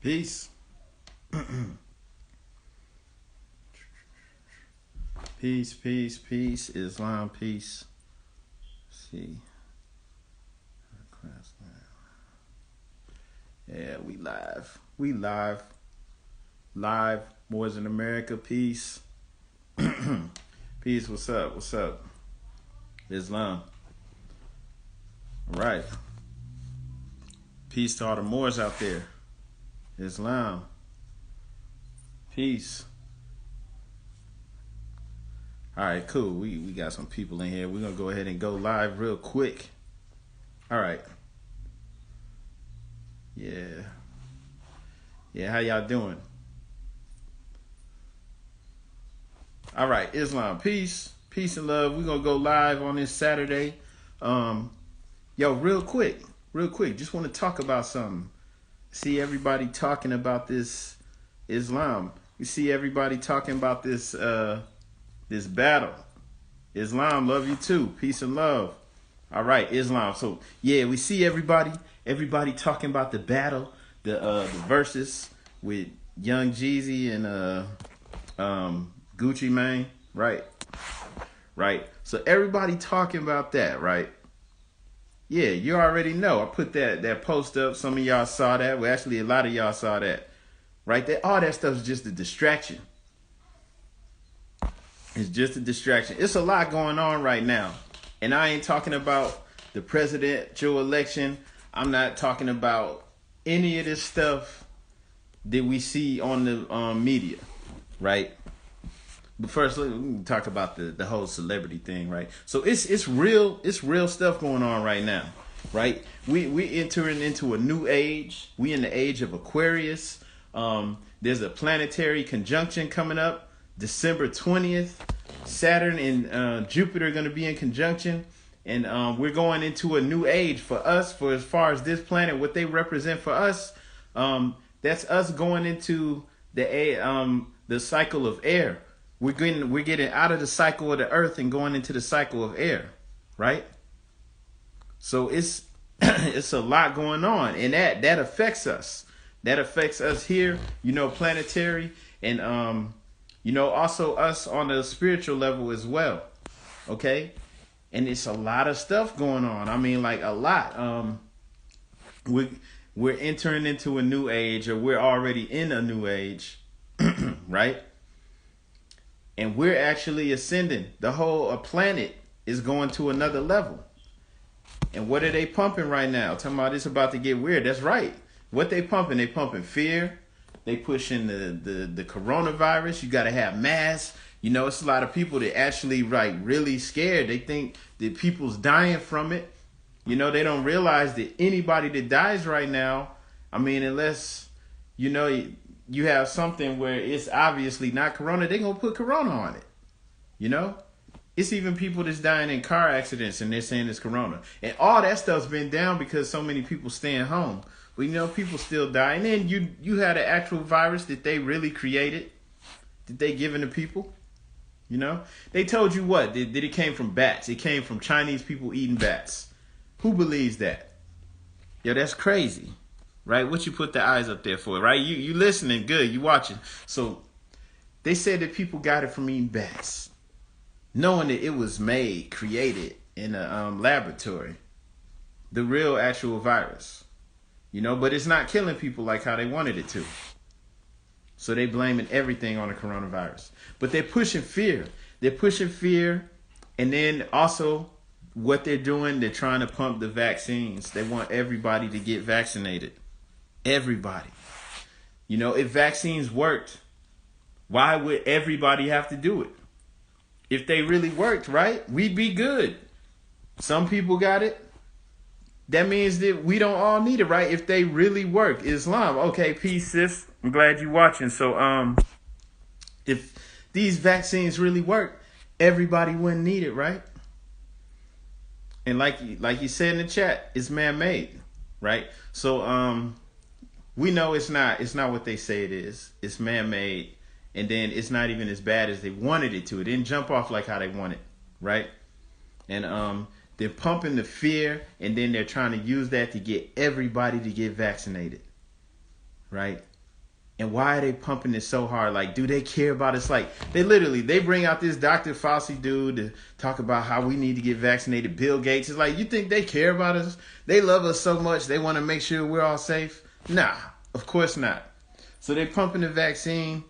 Peace. Peace, peace, peace. Islam, peace. Let's see. Yeah, we live. We live. Live. Moors in America, peace. Peace, what's up? What's up? Islam. All right. Peace to all the Moors out there. Islam. Peace. All right, cool. We got some people in here. We're going to go ahead and go live real quick. All right. Yeah. Yeah, how y'all doing? All right, Islam, peace. Peace and love. We're going to go live on this Saturday. Yo, real quick. Just want to talk about something. See everybody talking about this Islam. You see everybody talking about this this battle. Islam, love you too. Peace and love. All right, Islam. So yeah, we see everybody talking about the battle, the verses with Young Jeezy and Gucci Mane, right? Right. So everybody talking about that, right? Yeah, you already know. I put that post up. Some of y'all saw that. Well, actually, a lot of y'all saw that. Right there. All that stuff is just a distraction. It's just a distraction. It's a lot going on right now. And I ain't talking about the presidential election. I'm not talking about any of this stuff that we see on the media, right? But first, let me talk about the whole celebrity thing, right? So it's real stuff going on right now, right? We entering into a new age. We in the age of Aquarius. There's a planetary conjunction coming up, December 20th. Saturn and Jupiter are going to be in conjunction, and we're going into a new age for us. For as far as this planet, what they represent for us, that's us going into the cycle of air. We're getting out of the cycle of the earth and going into the cycle of air, right? So it's it's a lot going on, and that affects us. That affects us here, planetary, and also us on the spiritual level as well. Okay, and it's a lot of stuff going on. I mean, like a lot. We're entering into a new age, or we're already in a new age, right? And we're actually ascending. The whole planet is going to another level. And what are they pumping right now? Talking about it's about to get weird. That's right. What they pumping? They pumping fear. They pushing the coronavirus. You got to have masks. It's a lot of people that actually really scared. They think that people's dying from it. They don't realize that anybody that dies right now, I mean, unless, you have something where it's obviously not corona, they're going to put corona on it. It's even people that's dying in car accidents and they're saying it's corona. And all that stuff's been down because so many people staying home. But people still die. And then you had an actual virus that they really created, that they giving to people. They told you what? That it came from bats. It came from Chinese people eating bats. Who believes that? Yo, that's crazy. Right? What you put the eyes up there for, right? You listening, good, you watching. So they said that people got it from eating bats, knowing that it was created in a laboratory, the real actual virus, but it's not killing people like how they wanted it to. So they blaming everything on the coronavirus, but they're pushing fear. And then also what they're doing, they're trying to pump the vaccines. They want everybody to get vaccinated. Everybody. If vaccines worked, why would everybody have to do it? If they really worked, right, we'd be good. Some people got it. That means that we don't all need it, right? If they really work. Islam. Okay, peace, sis. I'm glad you're watching. So, if these vaccines really work, everybody wouldn't need it, right? And like you said in the chat, it's man-made, right? So, we know it's not what they say it is. It's man-made, and then it's not even as bad as they wanted it to. It didn't jump off like how they wanted, right? And they're pumping the fear, and then they're trying to use that to get everybody to get vaccinated, right? And why are they pumping it so hard? Like, do they care about it? It's like they bring out this Dr. Fauci dude to talk about how we need to get vaccinated. Bill Gates is like, you think they care about us? They love us so much they want to make sure we're all safe? Nah, of course not. So they're pumping the vaccine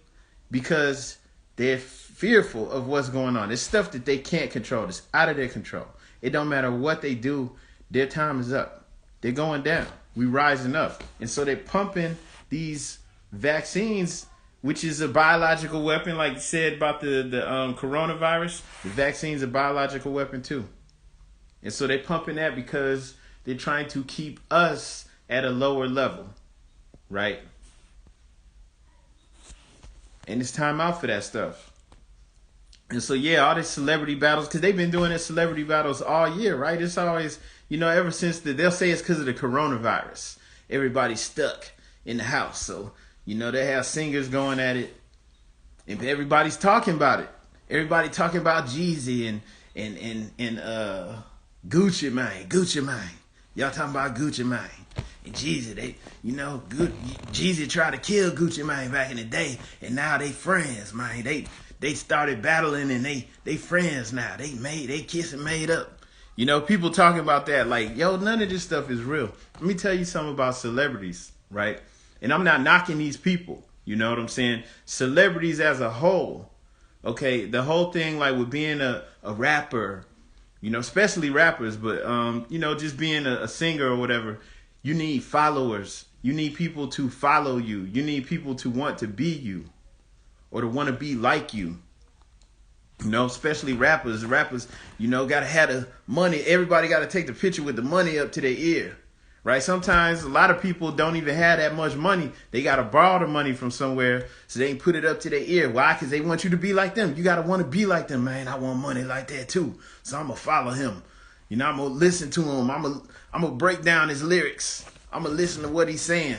because they're fearful of what's going on. It's stuff that they can't control. It's out of their control. It don't matter what they do. Their time is up. They're going down. We rising up. And so they're pumping these vaccines, which is a biological weapon, like you said about the coronavirus. The vaccine's a biological weapon too. And so they're pumping that because they're trying to keep us at a lower level, right? And it's time out for that stuff. And so, yeah, all these celebrity battles, because they've been doing this celebrity battles all year, right? It's always, ever since they'll say it's because of the coronavirus. Everybody's stuck in the house. So, they have singers going at it. And everybody's talking about it. Everybody talking about Jeezy and Gucci Mane. Y'all talking about Gucci Mane. And Jeezy, Jeezy tried to kill Gucci Mane back in the day. And now they friends, man. They started battling and they friends now. They kiss and made up. People talking about that like, yo, none of this stuff is real. Let me tell you something about celebrities, right? And I'm not knocking these people. You know what I'm saying? Celebrities as a whole. Okay, the whole thing like with being a rapper, especially rappers, but just being a singer or whatever, you need followers. You need people to follow you. You need people to want to be you or to want to be like you. Especially rappers. Rappers, gotta have the money. Everybody gotta take the picture with the money up to their ear. Right? Sometimes a lot of people don't even have that much money. They got to borrow the money from somewhere so they can put it up to their ear. Why? Because they want you to be like them. You got to want to be like them, man. I want money like that too. So I'm going to follow him. I'm going to listen to him. I'm going to break down his lyrics. I'm going to listen to what he's saying.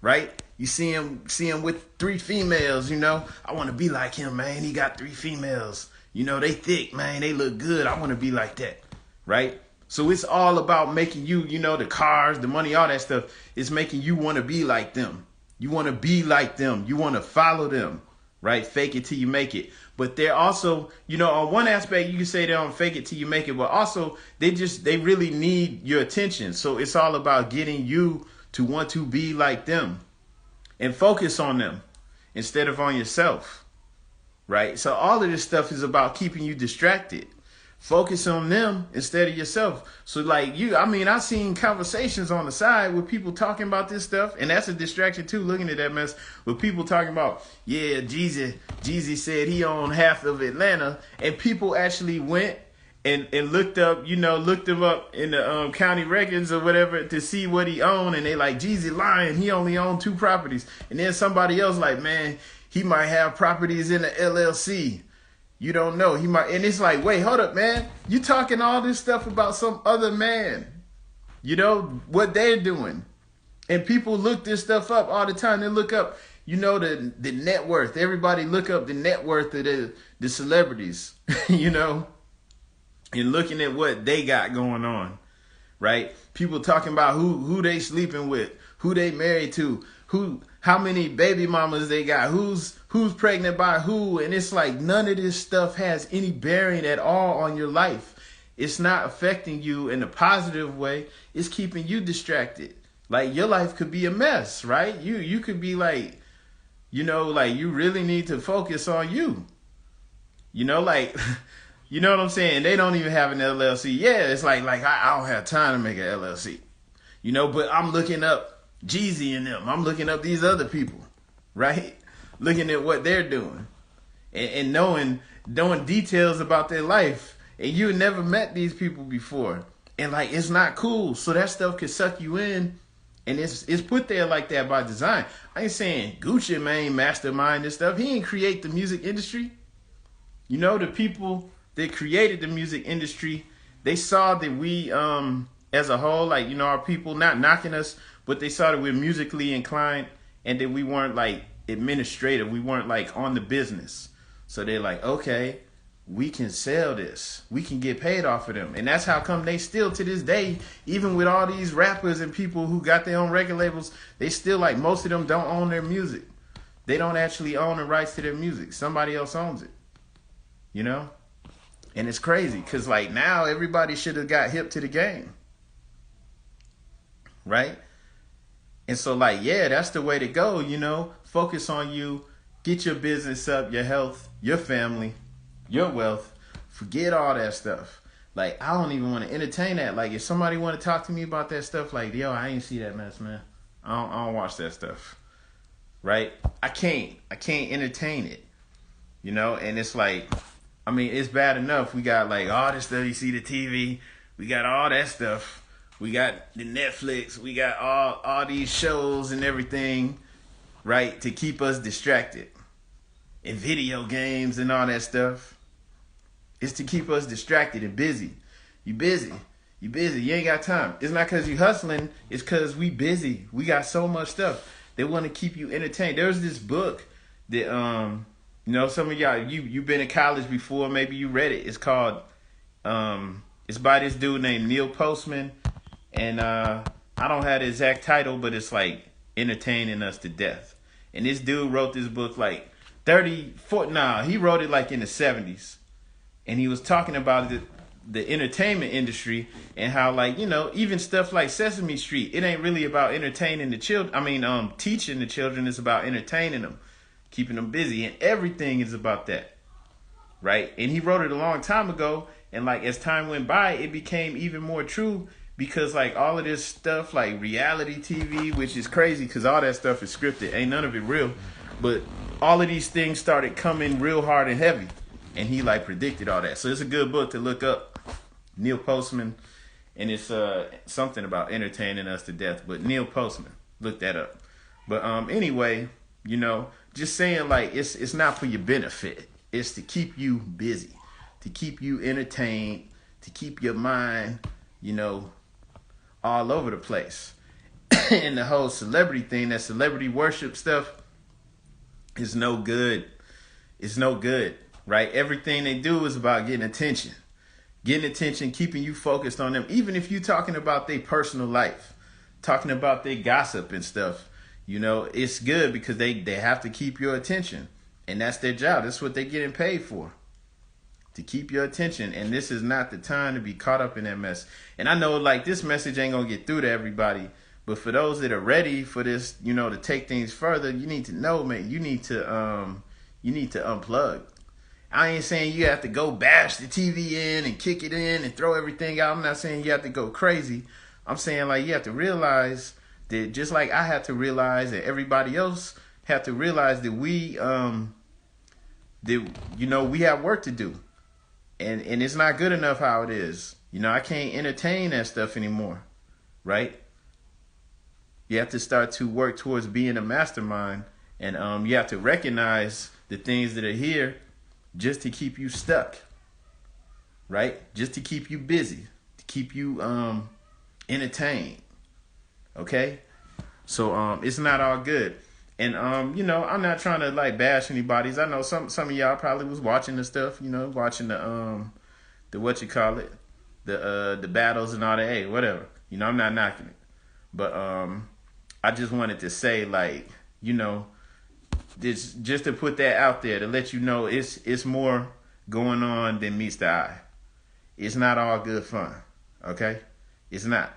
Right? You see him with 3 females, I want to be like him, man. He got 3 females. They thick, man. They look good. I want to be like that. Right? So it's all about making you, the cars, the money, all that stuff. It's making you want to be like them. You want to be like them. You want to follow them, right? Fake it till you make it. But they're also, on one aspect, you can say they don't fake it till you make it. But also, they really need your attention. So it's all about getting you to want to be like them and focus on them instead of on yourself, right? So all of this stuff is about keeping you distracted. Focus on them instead of yourself. So like I've seen conversations on the side with people talking about this stuff, and that's a distraction too, looking at that mess with people talking about, yeah, Jeezy said he owned half of Atlanta, and people actually went and looked up, looked him up in the county records or whatever to see what he owned, and they like, Jeezy lying, he only owned 2 properties. And then somebody else like, man, he might have properties in the LLC. You don't know. He might, and it's like, wait, hold up, man. You talking all this stuff about some other man. What they're doing. And people look this stuff up all the time. They look up, the net worth. Everybody look up the net worth of the celebrities, and looking at what they got going on, right? People talking about who they sleeping with, who they married to, how many baby mamas they got, who's pregnant by who. And it's like none of this stuff has any bearing at all on your life. It's not affecting you in a positive way. It's keeping you distracted. Like your life could be a mess, right? You could be like, you really need to focus on you. You know what I'm saying? They don't even have an LLC. Yeah, it's like I don't have time to make an LLC. But I'm looking up Jeezy and them. I'm looking up these other people, right? Looking at what they're doing and knowing details about their life. And you never met these people before. And like, it's not cool. So that stuff could suck you in. And it's put there like that by design. I ain't saying Gucci Mane mastermind this stuff. He didn't create the music industry. The people that created the music industry, they saw that we, as a whole, like, our people not knocking us, but they saw that we're musically inclined and that we weren't like administrative. We weren't like on the business. So they're like, okay, we can sell this. We can get paid off of them. And that's how come they still to this day, even with all these rappers and people who got their own record labels, they still like most of them don't own their music. They don't actually own the rights to their music. Somebody else owns it. You know? And it's crazy because like now everybody should have got hip to the game. Right? And so like, yeah, that's the way to go, you know? Focus on you. Get your business up, your health, your family, your wealth. Forget all that stuff. Like, I don't even want to entertain that. Like, if somebody want to talk to me about that stuff, like, yo, I ain't see that mess, man. I don't watch that stuff. Right? I can't entertain it. You know? And it's like, I mean, it's bad enough. We got, like, all this stuff. You see the TV. We got all that stuff. We got the Netflix. We got all these shows and everything, right, to keep us distracted. And video games and all that stuff. It's to keep us distracted and busy. You busy. You busy. You ain't got time. It's not because you hustling. It's because we busy. We got so much stuff. They want to keep you entertained. There's this book that, you know, some of y'all, you've been in college before. Maybe you read it. It's called, it's by this dude named Neil Postman. And I don't have the exact title, but it's like entertaining us to death. And this dude wrote this book like he wrote it like in the 70s. And he was talking about the entertainment industry and how, like, you know, even stuff like Sesame Street, it ain't really about entertaining the children. I mean, teaching the children. It's about entertaining them, keeping them busy. And everything is about that, right? And he wrote it a long time ago. And, like, as time went by, it became even more true because, like, all of this stuff, like reality TV, which is crazy because all that stuff is scripted. Ain't none of it real. But all of these things started coming real hard and heavy. And he like predicted all that. So it's a good book to look up. Neil Postman. And it's something about entertaining us to death. But Neil Postman. Look that up. But anyway, you know, just saying like it's not for your benefit. It's to keep you busy. To keep you entertained. To keep your mind, you know, all over the place. And the whole celebrity thing, that celebrity worship stuff is no good. It's no good. Right? Everything they do is about getting attention. Getting attention, keeping you focused on them. Even if you're talking about their personal life, talking about their gossip and stuff, you know, it's good because they have to keep your attention. And that's their job. That's what they're getting paid for. To keep your attention. And this is not the time to be caught up in that mess. And I know, like, this message ain't going to get through to everybody. But for those that are ready for this, you know, to take things further, you need to know, man, you need to unplug. I ain't saying you have to go bash the TV in and kick it in and throw everything out. I'm not saying you have to go crazy. I'm saying like you have to realize that just like I had to realize that everybody else had to realize that we have work to do. And it's not good enough how it is. You know, I can't entertain that stuff anymore. Right? You have to start to work towards being a mastermind. And you have to recognize the things that are here just to keep you stuck, right? Just to keep you busy, to keep you entertained, okay? So it's not all good. And, you know, I'm not trying to, like, bash anybody's. I know some of y'all probably was watching the stuff, you know, watching the the battles and all that, hey, whatever. You know, I'm not knocking it. But I just wanted to say, like, you know, this, just to put that out there to let you know it's more going on than meets the eye. It's not all good fun, okay? It's not.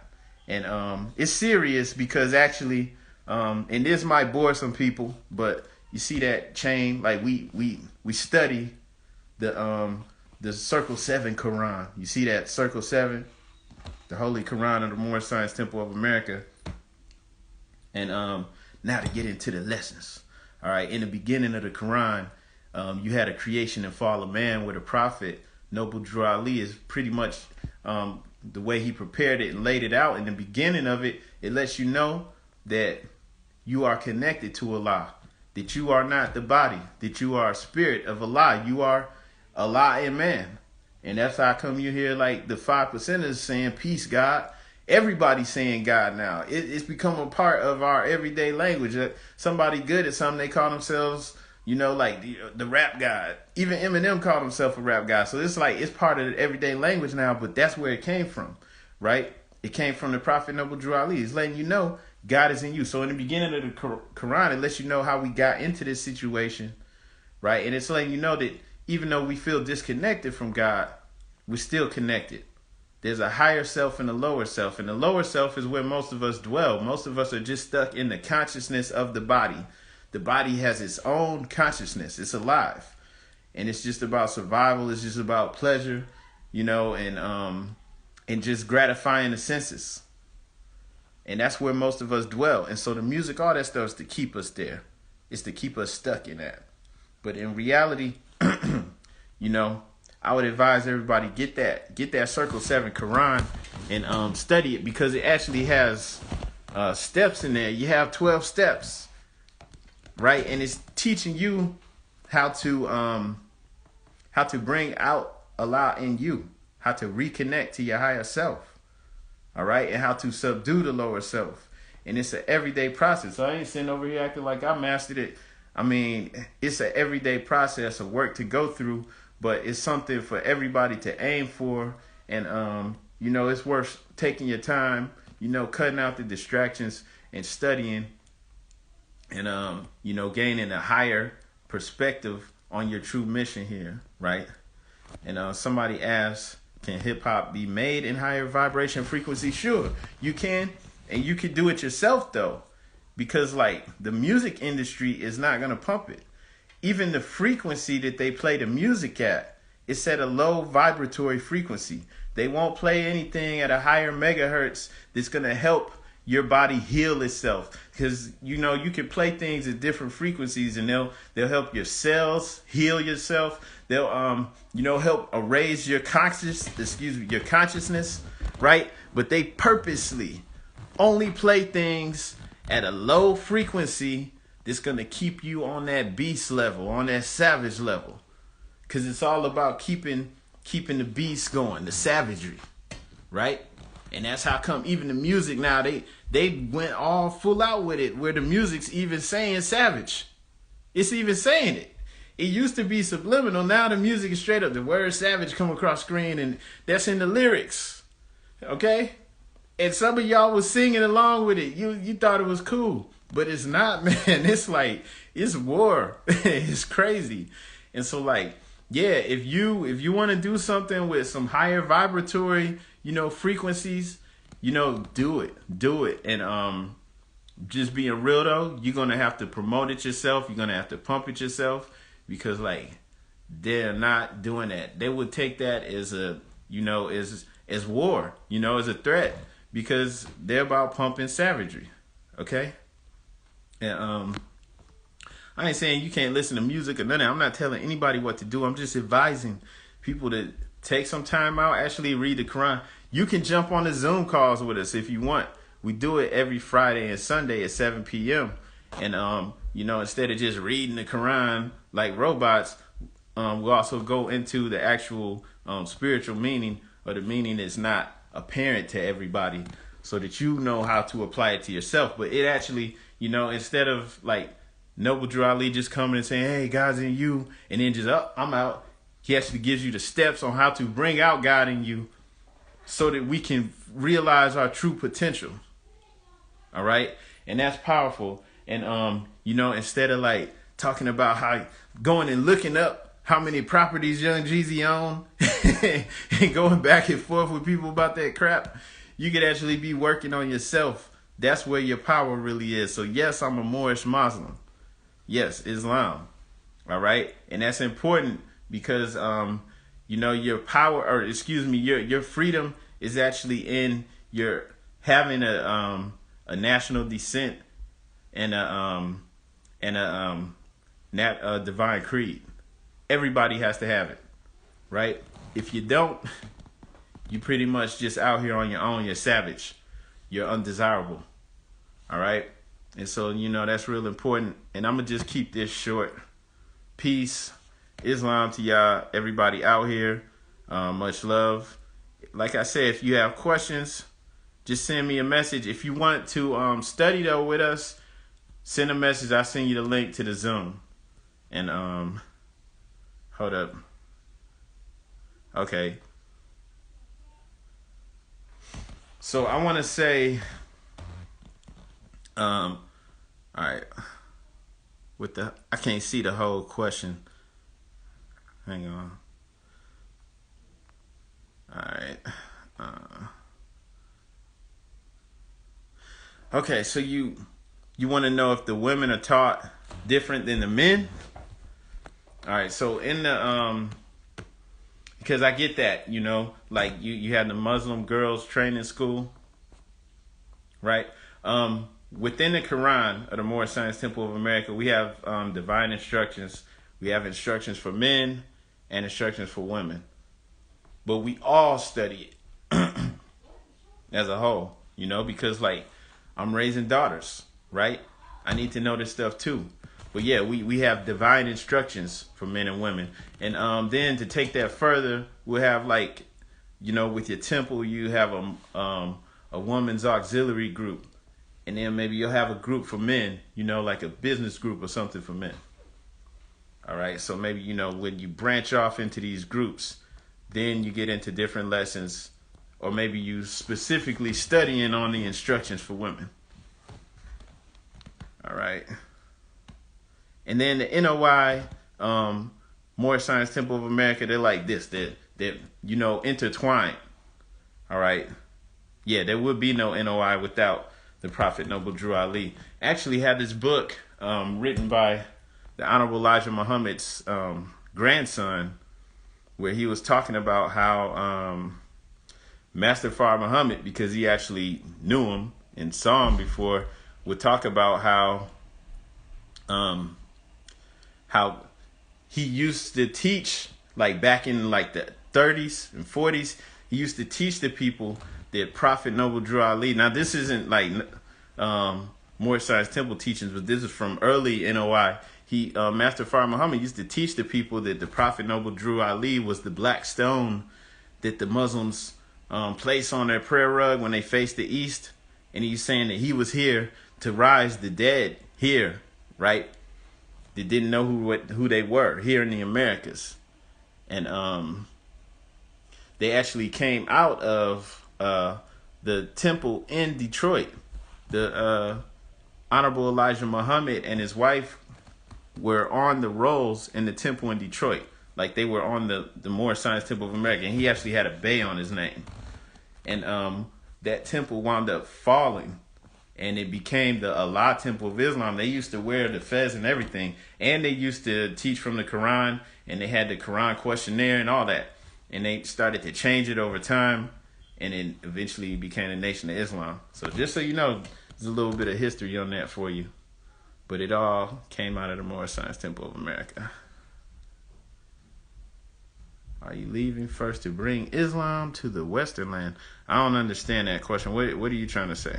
And it's serious because actually, and this might bore some people, but you see that chain, like we study the Circle 7 Quran. You see that Circle 7, the Holy Quran of the Moorish Science Temple of America. And now to get into the lessons. All right, in the beginning of the Quran, you had a creation and fall of man with a prophet. Noble Drew Ali is pretty much the way he prepared it and laid it out. In the beginning of it, it lets you know that you are connected to Allah, that you are not the body, that you are a spirit of Allah. You are Allah and man. And that's how come you hear like the 5%ers saying, peace, God. Everybody's saying God now. It's become a part of our everyday language. Somebody good at something, they call themselves, you know, like the rap god. Even Eminem called himself a rap guy. So it's like it's part of the everyday language now, but that's where it came from, right? It came from the Prophet Noble Drew Ali. He's letting you know God is in you. So in the beginning of the Quran, it lets you know how we got into this situation, right? And it's letting you know that even though we feel disconnected from God, we're still connected. There's a higher self and a lower self. And the lower self is where most of us dwell. Most of us are just stuck in the consciousness of the body. The body has its own consciousness. It's alive. And it's just about survival. It's just about pleasure, and just gratifying the senses. And that's where most of us dwell. And so the music, all that stuff is to keep us there. It's to keep us stuck in that. But in reality, I would advise everybody get that Circle 7 Quran and study it, because it actually has steps in there. You have 12 steps, right? And it's teaching you how to bring out Allah in you, how to reconnect to your higher self. All right, and how to subdue the lower self. And it's an everyday process. So I ain't sitting over here acting like I mastered it. I mean, it's an everyday process of work to go through, but it's something for everybody to aim for. And, it's worth taking your time, cutting out the distractions and studying and, gaining a higher perspective on your true mission here, right? And somebody asked, can hip hop be made in higher vibration frequency? Sure, you can. And you can do it yourself though, because like the music industry is not going to pump it. Even the frequency that they play the music at, it's at a low vibratory frequency. They won't play anything at a higher megahertz that's going to help your body heal itself, because you can play things at different frequencies and they'll help your cells heal yourself. They'll help erase your consciousness, right? But they purposely only play things at a low frequency that's going to keep you on that beast level, on that savage level, because it's all about keeping the beast going, the savagery, right? And that's how come even the music now, they went all full out with it, where the music's even saying savage. It's even saying it. It used to be subliminal. Now the music is straight up. The word savage come across screen, and that's in the lyrics. Okay? And some of y'all was singing along with it. You thought it was cool. But it's not, man. It's like, it's war. It's crazy. And so like, yeah, if you want to do something with some higher vibratory, frequencies, do it. And just being real though, you're gonna have to promote it yourself. You're gonna have to pump it yourself, because like they're not doing that. They would take that as a as war, as a threat, because they're about pumping savagery. Okay? And I ain't saying you can't listen to music or nothing. I'm not telling anybody what to do. I'm just advising people to take some time out, actually read the Quran. You can jump on the Zoom calls with us if you want. We do it every Friday and Sunday at 7 p.m. And, instead of just reading the Quran like robots, we'll also go into the actual spiritual meaning, or the meaning that's not apparent to everybody, so that you know how to apply it to yourself. But it actually, instead of like Noble Drew Ali just coming and saying, hey, God's in you, and then just, I'm out. He actually gives you the steps on how to bring out God in you, so that we can realize our true potential. All right. And that's powerful. And, instead of like talking about how going and looking up how many properties Young Jeezy own and going back and forth with people about that crap, you could actually be working on yourself. That's where your power really is. So yes, I'm a Moorish Muslim. Yes, Islam. All right. And that's important, because, your power, or excuse me, your freedom is actually in your having a national descent and a divine creed. Everybody has to have it, right? If you don't, you pretty much just out here on your own. You're savage. You're undesirable. All right? And so, that's real important. And I'm going to just keep this short. Peace. Islam to y'all, everybody out here. Much love. Like I said, if you have questions, just send me a message. If you want to study though with us, send a message. I'll send you the link to the Zoom. And hold up. Okay. So I want to say Um, all right. I can't see the whole question. Hang on. All right. Okay, so you want to know if the women are taught different than the men? All right, so in the because I get that, like you had the Muslim girls training school, right? Within the Quran of the Moorish Science Temple of America, we have divine instructions. We have instructions for men and instructions for women, but we all study it as a whole, because like I'm raising daughters, right? I need to know this stuff too. But yeah, we have divine instructions for men and women. And then to take that further, we'll have like, with your temple, you have a woman's auxiliary group. And then maybe you'll have a group for men, like a business group or something for men. All right. So maybe, when you branch off into these groups, then you get into different lessons, or maybe you specifically studying on the instructions for women. All right. And then the NOI, Moorish Science Temple of America, they're like this. They're intertwined. All right. Yeah, there would be no NOI without the Prophet Noble Drew Ali. Actually had this book written by the Honorable Elijah Muhammad's grandson, where he was talking about how Master Fard Muhammad, because he actually knew him and saw him before, would talk about how he used to teach, like back in like the 30s and 40s, he used to teach the people that Prophet Noble Drew Ali. Now this isn't like Moorish Science Temple teachings, but this is from early NOI. Master Fard Muhammad used to teach the people that the Prophet Noble Drew Ali was the black stone that the Muslims place on their prayer rug when they face the east. And he's saying that he was here to rise the dead here, right? They didn't know who they were here in the Americas. And they actually came out of the temple in Detroit. The Honorable Elijah Muhammad and his wife were on the rolls in the temple in Detroit. Like they were on the Moorish Science Temple of America. And he actually had a bay on his name. And that temple wound up falling. And it became the Allah Temple of Islam. They used to wear the fez and everything. And they used to teach from the Quran. And they had the Quran questionnaire and all that. And they started to change it over time. And it eventually became the Nation of Islam. So just so you know, there's a little bit of history on that for you. But it all came out of the Moorish Science Temple of America. Are you leaving first to bring Islam to the Western land? I don't understand that question. What are you trying to say?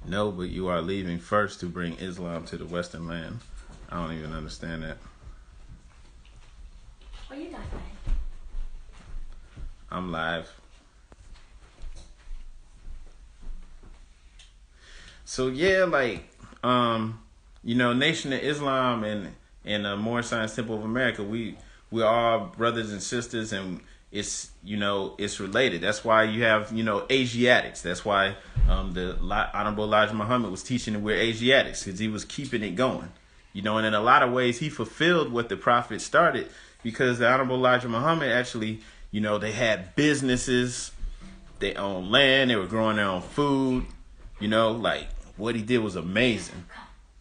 No, but you are leaving first to bring Islam to the Western land. I don't even understand that. Are you not live? I'm live. So yeah, like Nation of Islam and Moorish Science Temple of America, we're all brothers and sisters, and it's related. That's why you have Asiatics. That's why the Honorable Elijah Muhammad was teaching that we're Asiatics, because he was keeping it going. And in a lot of ways he fulfilled what the Prophet started, because the Honorable Elijah Muhammad actually, they had businesses, they owned land, they were growing their own food, like what he did was amazing,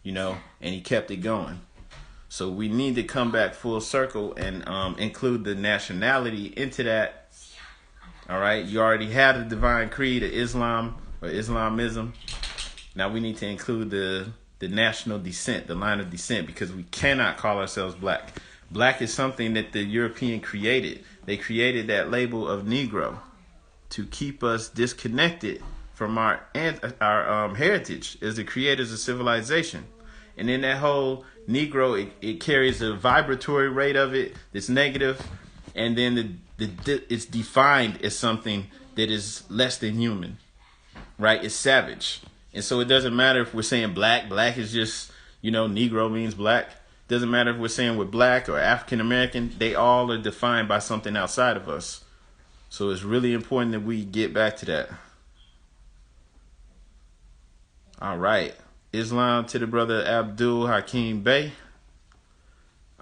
and he kept it going. So we need to come back full circle and include the nationality into that. All right. You already had the divine creed of Islam or Islamism. Now we need to include the national descent, the line of descent, because we cannot call ourselves black. Black is something that the European created. They created that label of Negro to keep us disconnected from our heritage as the creators of civilization. And in that whole Negro, it carries a vibratory rate of it that's negative, and then it's defined as something that is less than human, right? It's savage. And so it doesn't matter if we're saying black. Black is just, Negro means black. Doesn't matter if we're saying we're black or African American. They all are defined by something outside of us. So it's really important that we get back to that. All right. Islam to the brother Abdul Hakim Bey.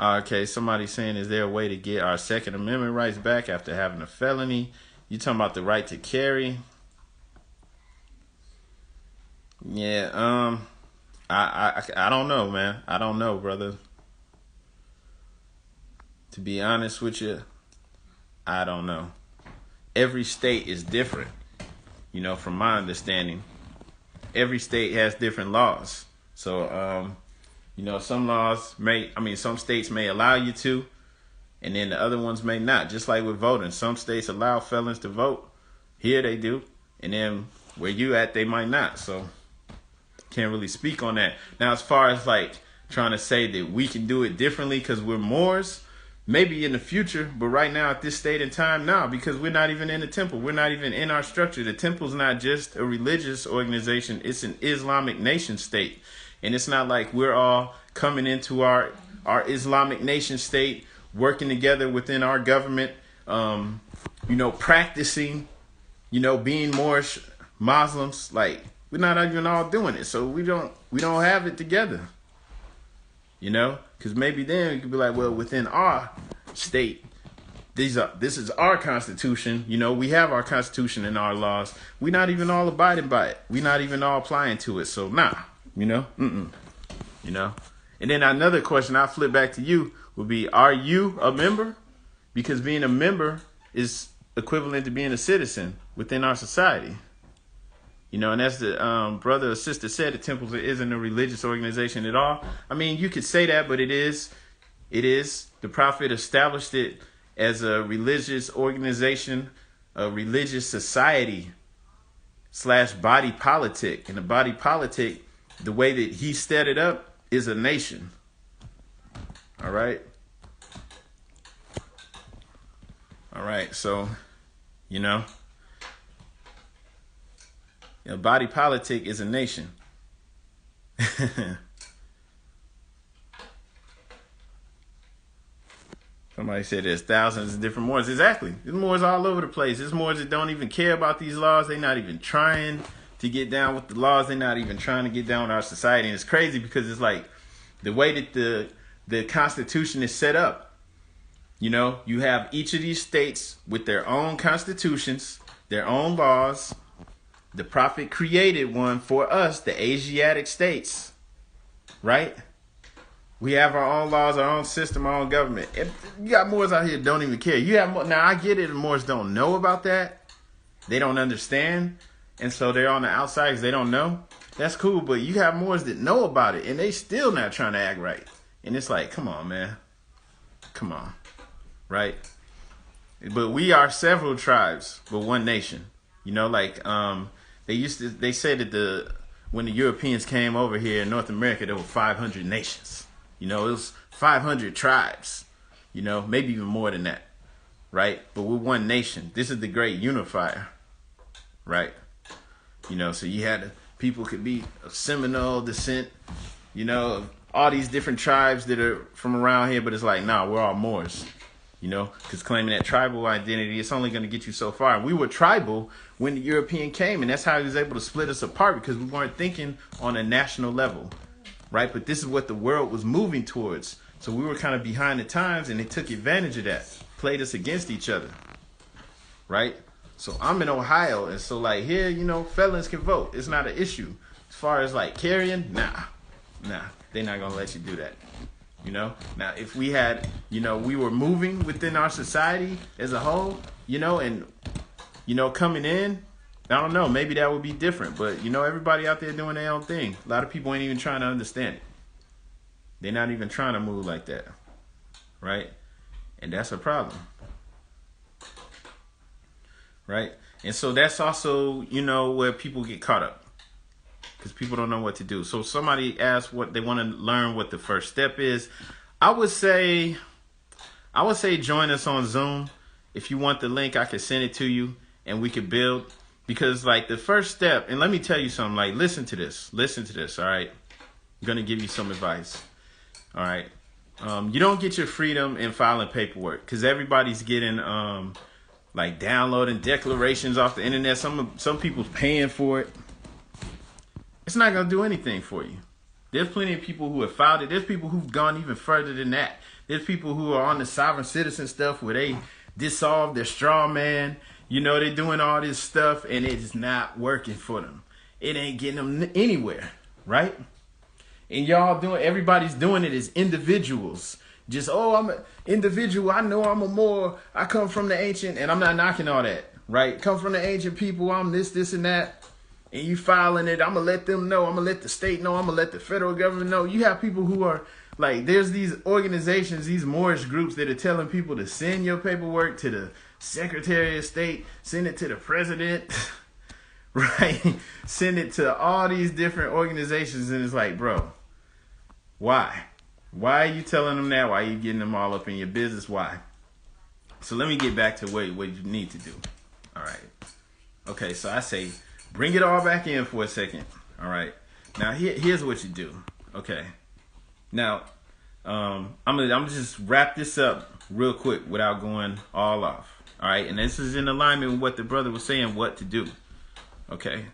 Okay, somebody saying, is there a way to get our Second Amendment rights back after having a felony? You talking about the right to carry? Yeah, I don't know, man. I don't know, brother. To be honest with you, I don't know. Every state is different. You know, from my understanding, every state has different laws. So, you know, some states may allow you to, and then the other ones may not. Just like with voting, some states allow felons to vote. Here they do, and then where you at, they might not. So, can't really speak on that. Now, as far as like trying to say that we can do it differently because we're Moors, maybe in the future, but right now at this state and time, now, because we're not even in the temple. We're not even in our structure. The temple's not just a religious organization. It's an Islamic nation state. And it's not like we're all coming into our Islamic nation state, working together within our government, you know, practicing, you know, being more Muslims. Like, we're not even all doing it. So we don't have it together. You know, because maybe then you could be like, well, within our state, this is our constitution. You know, we have our constitution and our laws. We're not even all abiding by it. We're not even all applying to it. So nah, you know, you know. And then another question I flip back to you would be, are you a member? Because being a member is equivalent to being a citizen within our society. You know, and as the brother or sister said, the temple isn't a religious organization at all. I mean, you could say that, but it is. It is. The Prophet established it as a religious organization, a religious society / body politic. And the body politic, the way that he set it up, is a nation. All right. All right. So, you know. You know, body politic is a nation. Somebody said there's thousands of different Moors. Exactly. There's Moors all over the place. There's Moors that don't even care about these laws. They're not even trying to get down with the laws. They're not even trying to get down with our society. And it's crazy because it's like the way that the Constitution is set up. You know, you have each of these states with their own constitutions, their own laws. The Prophet created one for us, the Asiatic states, right? We have our own laws, our own system, our own government. If you got Moors out here that don't even care. You have now, I get it. The Moors don't know about that. They don't understand, and so they're on the outside because they don't know. That's cool, but you have Moors that know about it, and they still not trying to act right. And it's like, come on, man, come on, right? But we are several tribes, but one nation. You know, like They said that when the Europeans came over here in North America, there were 500 nations. You know, it was 500 tribes. You know, maybe even more than that, right? But we're one nation. This is the great unifier, right? You know, so you had people could be of Seminole descent, you know, all these different tribes that are from around here, but it's like, nah, we're all Moors. You know, because claiming that tribal identity, it's only going to get you so far. And we were tribal when the European came, and that's how he was able to split us apart because we weren't thinking on a national level, right? But this is what the world was moving towards. So we were kind of behind the times, and they took advantage of that, played us against each other, right? So I'm in Ohio, and so like here, you know, felons can vote. It's not an issue. As far as like carrying, nah, they're not going to let you do that. You know, now if we had, you know, we were moving within our society as a whole, you know, and, you know, coming in, I don't know, maybe that would be different. But, you know, everybody out there doing their own thing. A lot of people ain't even trying to understand it. They're not even trying to move like that. Right. And that's a problem. Right. And so that's also, you know, where people get caught up. Because people don't know what to do. So somebody asked what they want to learn what the first step is. I would say join us on Zoom. If you want the link, I can send it to you and we could build. Because like the first step, and let me tell you something, like listen to this, all right? I'm going to give you some advice, all right? You don't get your freedom in filing paperwork because everybody's getting like downloading declarations off the internet. Some people's paying for it. It's not gonna do anything for you. There's plenty of people who have filed it. There's people who've gone even further than that. There's people who are on the sovereign citizen stuff where they dissolve their straw man. You know, they're doing all this stuff and it's not working for them. It ain't getting them anywhere, right? And everybody's doing it as individuals. Just, I'm an individual. I know I come from the ancient, and I'm not knocking all that, right? Come from the ancient people. I'm this, and that. And you filing it. I'm going to let them know. I'm going to let the state know. I'm going to let the federal government know. You have people who are like, there's these organizations, these Moorish groups that are telling people to send your paperwork to the Secretary of State, send it to the president, right? Send it to all these different organizations. And it's like, bro, why? Why are you telling them that? Why are you getting them all up in your business? Why? So let me get back to what you need to do. All right. Okay, so I say, bring it all back in for a second. All right. Now, here's what you do. Okay. Now, I'm gonna just wrap this up real quick without going all off. All right. And this is in alignment with what the brother was saying, what to do. Okay.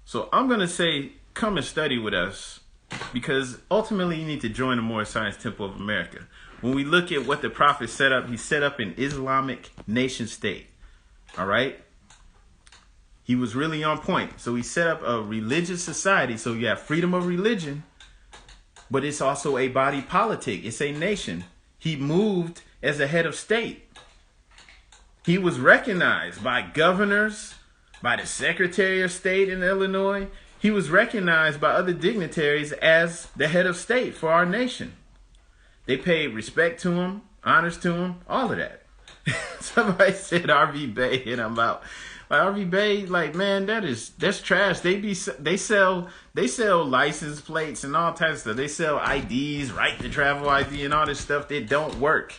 So I'm going to say, come and study with us, because ultimately you need to join the Moorish Science Temple of America. When we look at what the Prophet set up, he set up an Islamic nation state. All right. He was really on point. So he set up a religious society. So you have freedom of religion, but it's also a body politic. It's a nation. He moved as a head of state. He was recognized by governors, by the Secretary of State in Illinois. He was recognized by other dignitaries as the head of state for our nation. They paid respect to him, honors to him, all of that. Somebody said R.V. Bey, and I'm out. Like, R.V. Bey, like, man, that's trash. They sell license plates and all types of stuff. They sell IDs, right to travel ID, and all this stuff that don't work.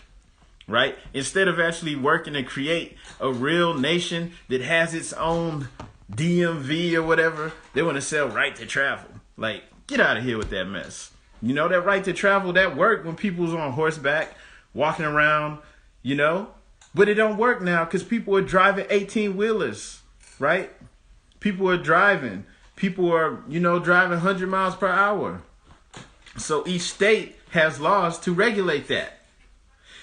Right? Instead of actually working to create a real nation that has its own DMV or whatever, they want to sell right to travel. Like, get out of here with that mess. You know, that right to travel, that worked when people was on horseback, walking around, you know. But it don't work now because people are driving 18-wheelers, right? People are driving. People are, driving 100 miles per hour. So each state has laws to regulate that.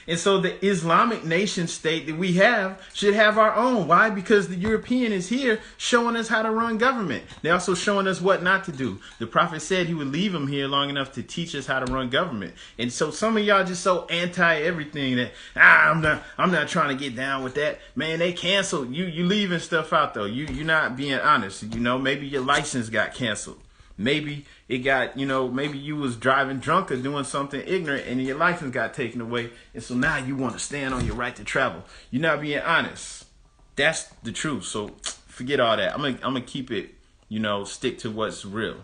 And so the Islamic nation state that we have should have our own. Why? Because the European is here showing us how to run government. They're also showing us what not to do. The Prophet said he would leave them here long enough to teach us how to run government. And so some of y'all just so anti everything that I'm not trying to get down with that. Man, they canceled. You leaving stuff out though. You're not being honest. Maybe your license got canceled. Maybe it got, maybe you was driving drunk or doing something ignorant and your license got taken away. And so now you want to stand on your right to travel. You're not being honest. That's the truth. So forget all that. I'm going to keep it, stick to what's real.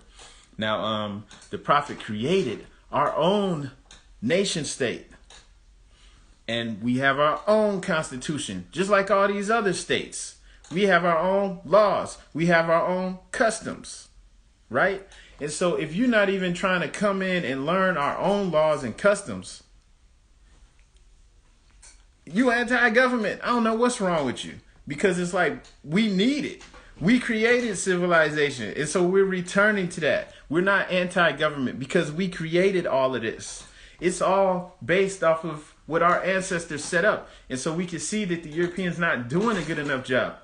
Now, the Prophet created our own nation state. And we have our own constitution, just like all these other states. We have our own laws. We have our own customs. Right? And so if you're not even trying to come in and learn our own laws and customs, you anti-government. I don't know what's wrong with you. Because it's like, we need it. We created civilization. And so we're returning to that. We're not anti-government because we created all of this. It's all based off of what our ancestors set up. And so we can see that the Europeans not doing a good enough job.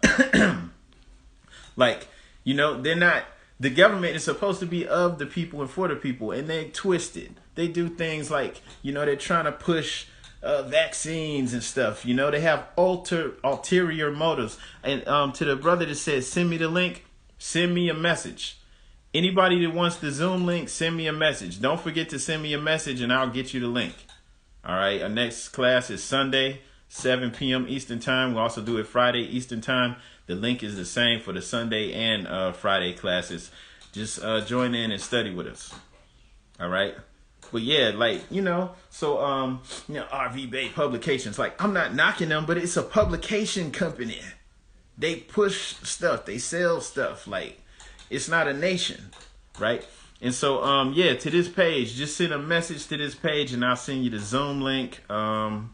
They're not. The government is supposed to be of the people and for the people, and they twist it. They do things like, they're trying to push vaccines and stuff. They have ulterior motives. And to the brother that said, send me the link, send me a message. Anybody that wants the Zoom link, send me a message. Don't forget to send me a message, and I'll get you the link. All right, our next class is Sunday, 7 p.m. Eastern Time. We'll also do it Friday Eastern Time. The link is the same for the Sunday and Friday classes. Just join in and study with us. All right. But yeah, R.V. Bey Publications, I'm not knocking them, but it's a publication company. They push stuff. They sell stuff. It's not a nation. Right. And so, to this page, just send a message to this page and I'll send you the Zoom link. I'm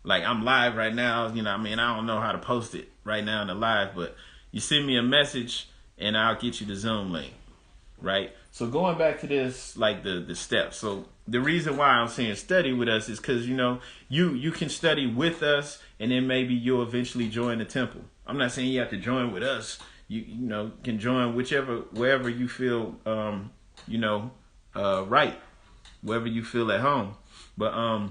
live right now. I don't know how to post it right now in the live, but you send me a message and I'll get you the Zoom link. right? So going back to this, like the steps. So the reason why I'm saying study with us is because you can study with us, and then maybe you'll eventually join the temple. I'm not saying you have to join with us. You can join wherever you feel right, wherever you feel at home. But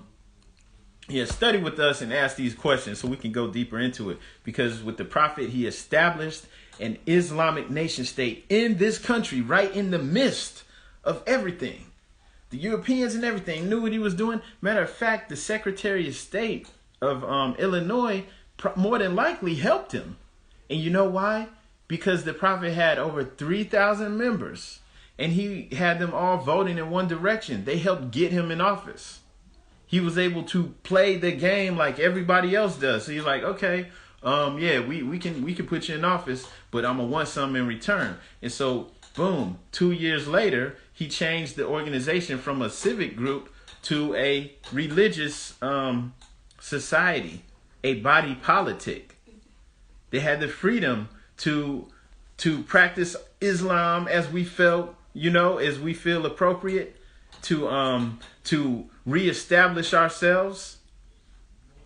yeah, study with us and ask these questions so we can go deeper into it. Because with the Prophet, he established an Islamic nation state in this country, right in the midst of everything. The Europeans and everything knew what he was doing. Matter of fact, the Secretary of State of Illinois more than likely helped him. And you know why? Because the Prophet had over 3,000 members, and he had them all voting in one direction. They helped get him in office. He was able to play the game like everybody else does. So he's like, okay, yeah, we can put you in office, but I'm gonna want something in return. And so, boom, 2 years later, he changed the organization from a civic group to a religious society, a body politic. They had the freedom to practice Islam as we felt, as we feel appropriate, to reestablish ourselves,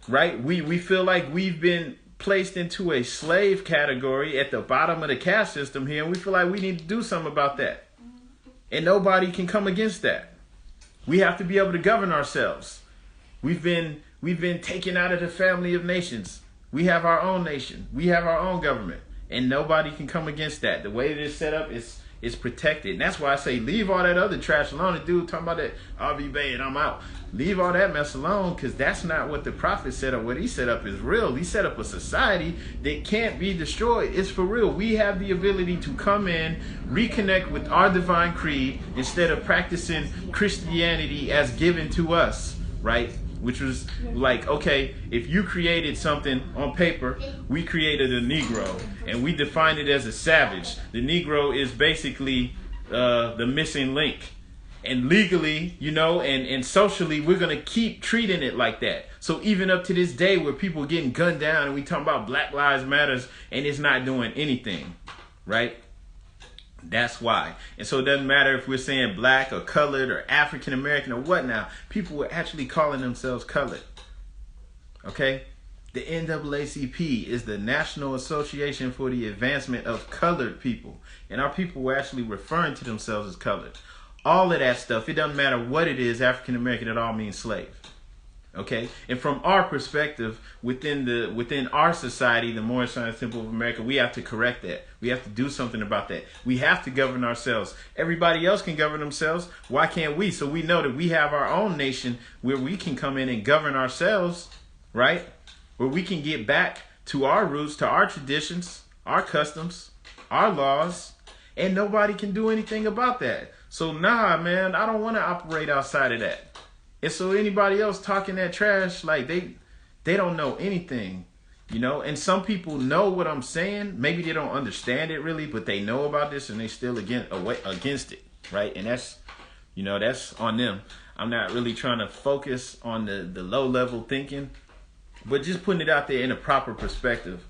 right? We feel like we've been placed into a slave category at the bottom of the caste system here, and we feel like we need to do something about that. And nobody can come against that. We have to be able to govern ourselves. We've been taken out of the family of nations. We have our own nation. We have our own government. And nobody can come against that. The way it is set up is protected. And that's why I say leave all that other trash alone. The dude talking about that, I'll be bad, I'm out. Leave all that mess alone, because that's not what the Prophet set up. What he set up is real. He set up a society that can't be destroyed. It's for real. We have the ability to come in, reconnect with our divine creed instead of practicing Christianity as given to us, right? Which was like, okay, if you created something on paper, we created a Negro, and we defined it as a savage. The Negro is basically the missing link. And legally, and socially, we're going to keep treating it like that. So even up to this day where people are getting gunned down and we talking about Black Lives Matters and it's not doing anything, right? That's why. And so it doesn't matter if we're saying black or colored or African American or what now. People were actually calling themselves colored. Okay? The NAACP is the National Association for the Advancement of Colored People. And our people were actually referring to themselves as colored. All of that stuff, it doesn't matter what it is, African American, it all means slave. Okay, and from our perspective, within our society, the Moorish Science Temple of America, we have to correct that. We have to do something about that. We have to govern ourselves. Everybody else can govern themselves. Why can't we? So we know that we have our own nation where we can come in and govern ourselves, right? Where we can get back to our roots, to our traditions, our customs, our laws, and nobody can do anything about that. So nah, man, I don't want to operate outside of that. And so anybody else talking that trash, like they don't know anything, and some people know what I'm saying. Maybe they don't understand it really, but they know about this and they still against it, right? And that's, that's on them. I'm not really trying to focus on the low level thinking, but just putting it out there in a proper perspective.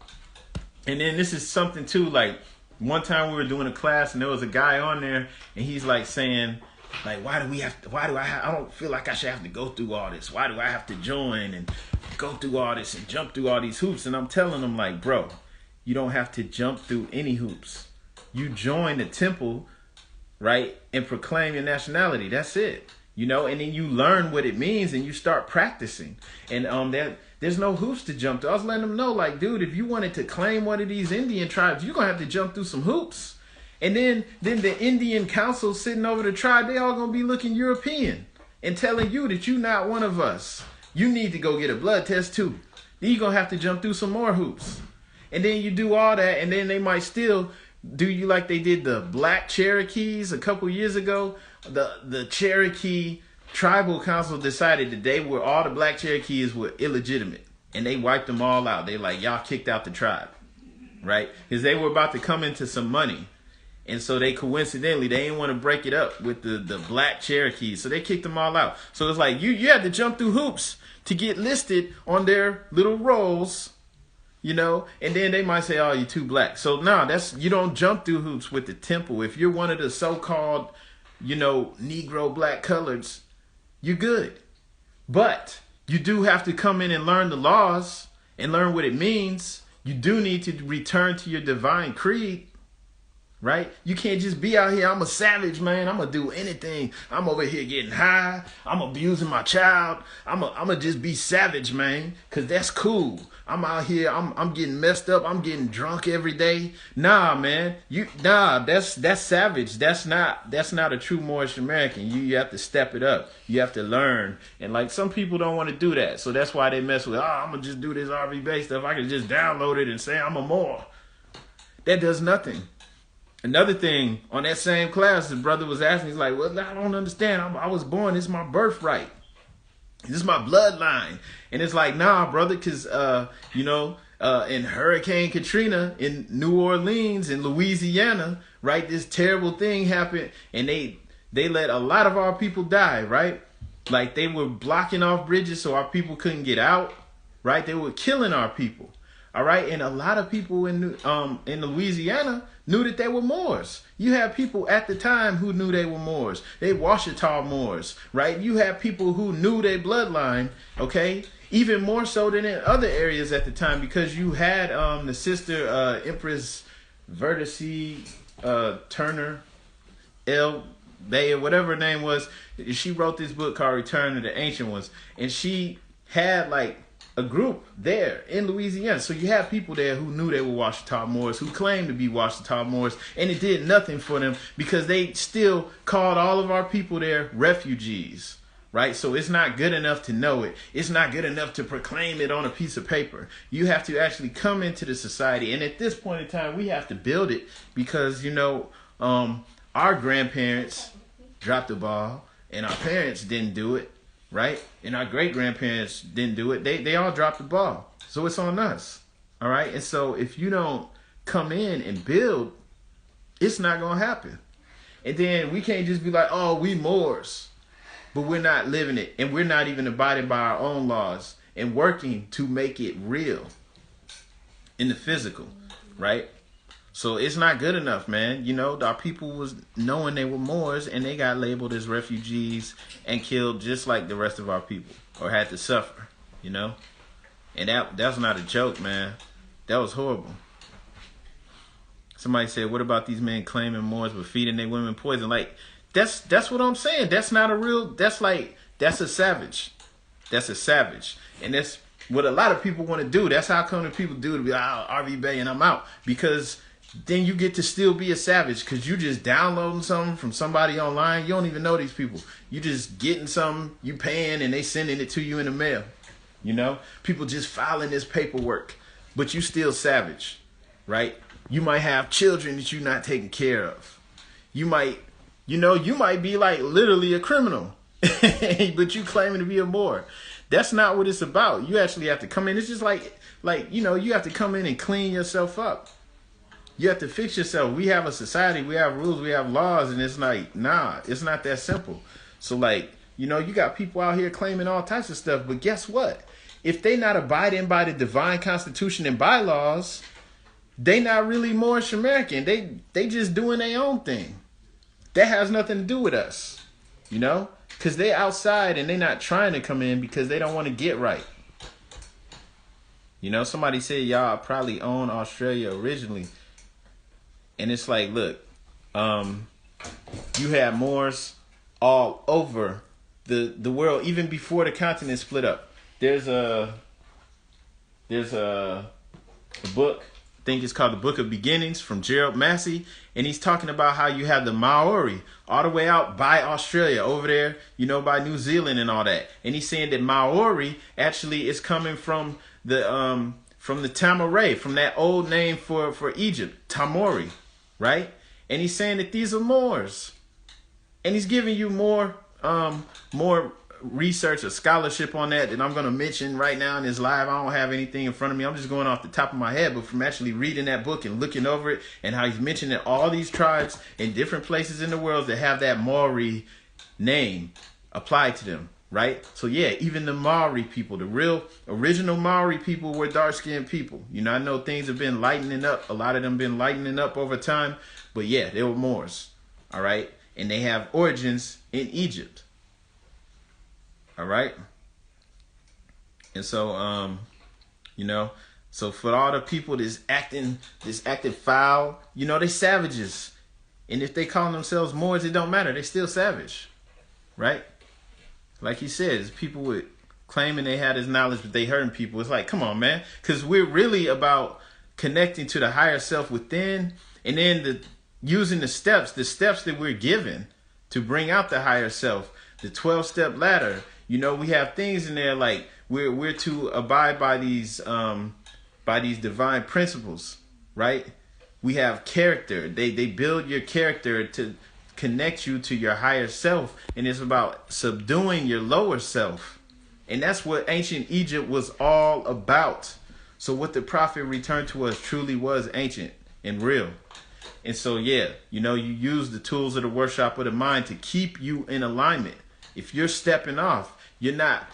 And then this is something too, like one time we were doing a class and there was a guy on there and he's like saying, like, I don't feel like I should have to go through all this. Why do I have to join and go through all this and jump through all these hoops? And I'm telling him, like, bro, you don't have to jump through any hoops. You join the temple, right, and proclaim your nationality. That's it. And then you learn what it means and you start practicing. And there's no hoops to jump through. I was letting them know, like, dude, if you wanted to claim one of these Indian tribes, you're going to have to jump through some hoops. And then the Indian council sitting over the tribe, they all going to be looking European and telling you that you're not one of us. You need to go get a blood test too. Then you're going to have to jump through some more hoops. And then you do all that, and then they might still do you like they did the Black Cherokees a couple years ago. The Cherokee Tribal Council decided that all the Black Cherokees were illegitimate. And they wiped them all out. They like, y'all kicked out the tribe, right? Because they were about to come into some money. And so they didn't want to break it up with the Black Cherokees. So they kicked them all out. So it's like you had to jump through hoops to get listed on their little rolls you know, and then they might say, "Oh, you're too black." So no, that's you don't jump through hoops with the temple. If you're one of the so-called, you know, Negro black coloreds, you're good. But you do have to come in and learn the laws and learn what it means. You do need to return to your divine creed. Right? You can't just be out here, I'm a savage, man. I'm going to do anything. I'm over here getting high. I'm abusing my child. I'm going to just be savage, man, because that's cool. I'm out here, I'm getting messed up. I'm getting drunk every day. Nah, man. That's savage. That's not a true Moorish American. You have to step it up. You have to learn. And like some people don't want to do that. So that's why they mess with, I'm going to just do this RV Bay stuff. I can just download it and say I'm a Moor. That does nothing. Another thing, on that same class, the brother was asking, he's like, well, I don't understand. I was born. It's my birthright. This is my bloodline. And it's like, nah, brother, because, in Hurricane Katrina in New Orleans, in Louisiana, right, this terrible thing happened. And they let a lot of our people die, right? Like they were blocking off bridges so our people couldn't get out, right? They were killing our people. All right, and a lot of people in Louisiana knew that they were Moors. You had people at the time who knew they were Moors. They Washita Moors, right? You had people who knew their bloodline, okay? Even more so than in other areas at the time, because you had the sister Empress Vertice Turner L. Bay, or whatever her name was. She wrote this book called Return of the Ancient Ones, and she had like a group there in Louisiana. So you have people there who knew they were Washita Moors, who claimed to be Washita Moors, and it did nothing for them because they still called all of our people there refugees, right? So it's not good enough to know it. It's not good enough to proclaim it on a piece of paper. You have to actually come into the society, and at this point in time, we have to build it because, our grandparents dropped the ball, and our parents didn't do it. Right? And our great-grandparents didn't do it. They all dropped the ball. So it's on us. All right? And so if you don't come in and build, it's not going to happen. And then we can't just be like, oh, we Moors. But we're not living it. And we're not even abiding by our own laws and working to make it real in the physical. Right? So it's not good enough, man. Our people was knowing they were Moors and they got labeled as refugees and killed just like the rest of our people, or had to suffer, And that's not a joke, man. That was horrible. Somebody said, what about these men claiming Moors were feeding their women poison? Like, that's what I'm saying. That's not a real, that's a savage. That's a savage. And that's what a lot of people want to do. That's how come the people do to be RV Bay and I'm out. Because then you get to still be a savage because you just downloading something from somebody online. You don't even know these people. You just getting something, you paying, and they sending it to you in the mail. People just filing this paperwork, but you still savage, right? You might have children that you're not taking care of. You might be like literally a criminal, but you claiming to be a Moor. That's not what it's about. You actually have to come in. It's just like you have to come in and clean yourself up. You have to fix yourself. We have a society, we have rules, we have laws, and it's like, nah, it's not that simple. So you got people out here claiming all types of stuff, but guess what? If they not abiding by the divine constitution and bylaws, they not really Moorish American. They just doing their own thing. That has nothing to do with us, because they outside and they not trying to come in because they don't want to get right. Somebody said y'all probably own Australia originally. And it's like, look, you have Moors all over the world, even before the continent split up. There's a book, I think it's called The Book of Beginnings from Gerald Massey, and he's talking about how you have the Maori all the way out by Australia, over there, by New Zealand and all that. And he's saying that Maori actually is coming from the Tamaray, from that old name for Egypt, Tamori. Right? And he's saying that these are Moors. And he's giving you more research or scholarship on that I'm going to mention right now in this live. I don't have anything in front of me. I'm just going off the top of my head. But from actually reading that book and looking over it and how he's mentioning all these tribes in different places in the world that have that Maori name applied to them. right? So yeah, even the Maori people, the real original Maori people were dark-skinned people. You know, I know things have been lightening up. A lot of them been lightening up over time. But yeah, they were Moors. All right? And they have origins in Egypt. All right? And so, you know, so for all the people that's acting foul, you know, they savages. And if they call themselves Moors, it don't matter. They still savage. Right? Like he says, people with claiming they had his knowledge, but they hurting people. It's like, come on, man. Because we're really about connecting to the higher self within, and then using the steps that we're given to bring out the higher self, the 12-step ladder. You know, we have things in there like we're to abide by these divine principles, right? We have character. They build your character to connect you to your higher self, and it's about subduing your lower self. And that's what ancient Egypt was all about. So what the prophet returned to us truly was ancient and real. And so yeah, you know, you use the tools of the workshop of the mind to keep you in alignment. If you're stepping off, you're not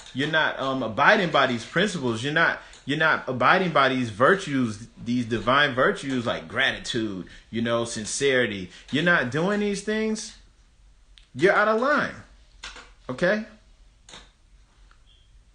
abiding by these principles. You're not abiding by these virtues, these divine virtues like gratitude, you know, sincerity. You're not doing these things, you're out of line. Okay?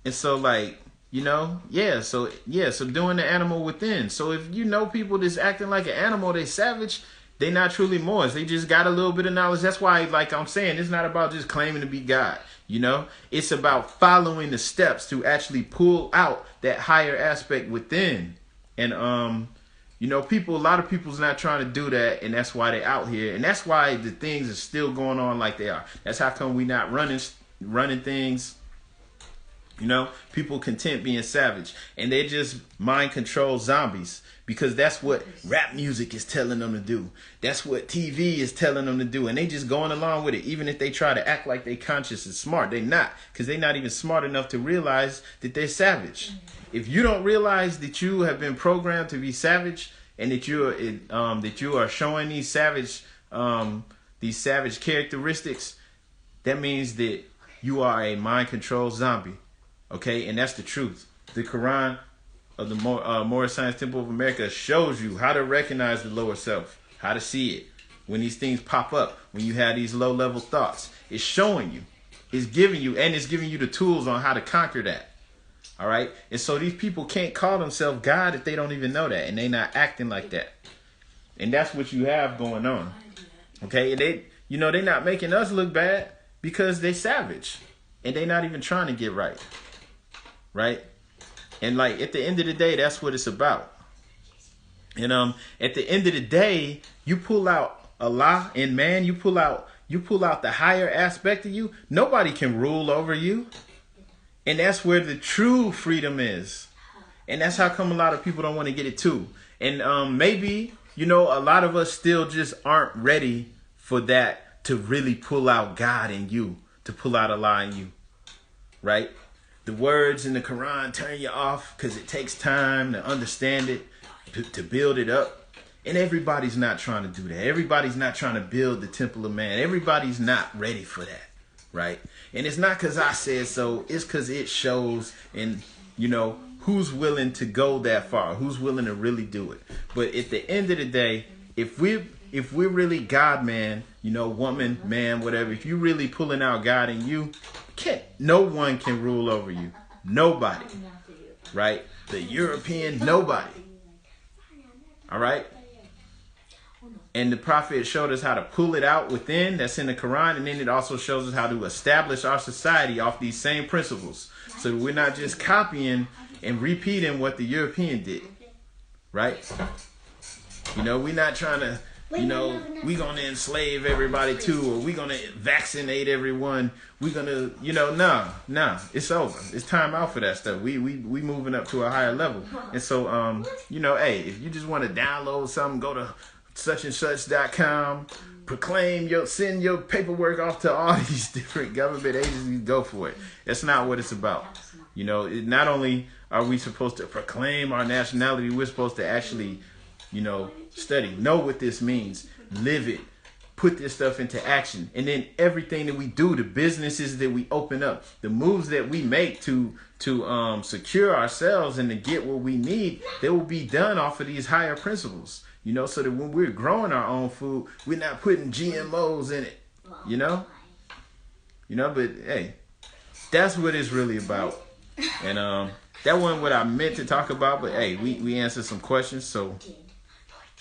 And so like, you know, subduing the animal within. So if you know people that's acting like an animal, they savage, they not truly Moors. They just got a little bit of knowledge. That's why, like I'm saying, it's not about just claiming to be God. You know, it's about following the steps to actually pull out that higher aspect within. And, you know, a lot of people's not trying to do that. And that's why they're out here. And that's why the things are still going on like they are. That's how come we not running things. You know, people content being savage, and they just mind control zombies because that's what rap music is telling them to do. That's what TV is telling them to do. And they just going along with it. Even if they try to act like they conscious and smart, they not, because they're not even smart enough to realize that they're savage. If you don't realize that you have been programmed to be savage, and that you are showing these savage characteristics, that means that you are a mind control zombie. Okay, and that's the truth. The Quran of the Moorish Science Temple of America shows you how to recognize the lower self, how to see it. When these things pop up, when you have these low-level thoughts, it's showing you, it's giving you the tools on how to conquer that. All right? And so these people can't call themselves God if they don't even know that, and they not acting like that. And that's what you have going on. Okay? And they're not making us look bad because they savage, and they not even trying to get right. Right? And like at the end of the day, that's what it's about. And at the end of the day, you pull out Allah and man, you pull out the higher aspect of you, nobody can rule over you. And that's where the true freedom is. And that's how come a lot of people don't want to get it too. And maybe, you know, a lot of us still just aren't ready for that, to really pull out God in you, to pull out Allah in you. Right? The words in the Quran turn you off because it takes time to understand it, to build it up. And everybody's not trying to do that. Everybody's not trying to build the temple of man. Everybody's not ready for that, right? And it's not because I said so. It's because it shows, and, you know, who's willing to go that far, who's willing to really do it. But at the end of the day, if we're really God, man, you know, woman, man, whatever, if you're really pulling out God in you, no one can rule over you. Nobody. Right? The European, nobody. All right? And the prophet showed us how to pull it out within. That's in the Quran. And then it also shows us how to establish our society off these same principles. So we're not just copying and repeating what the European did. Right? You know, we're not trying to, you know, we're going to enslave everybody too, or we're going to vaccinate everyone. We're going to, you know, nah, it's over. It's time out for that stuff. We moving up to a higher level. And so, you know, hey, if you just want to download something, go to suchandsuch.com, send your paperwork off to all these different government agencies, go for it. That's not what it's about. You know, not only are we supposed to proclaim our nationality, we're supposed to actually, you know, study, know what this means, live it, put this stuff into action. And then everything that we do, the businesses that we open up, the moves that we make to secure ourselves and to get what we need, they will be done off of these higher principles. You know, so that when we're growing our own food, we're not putting GMOs in it. You know? But hey, that's what it's really about. And that wasn't what I meant to talk about, but hey, we answered some questions, so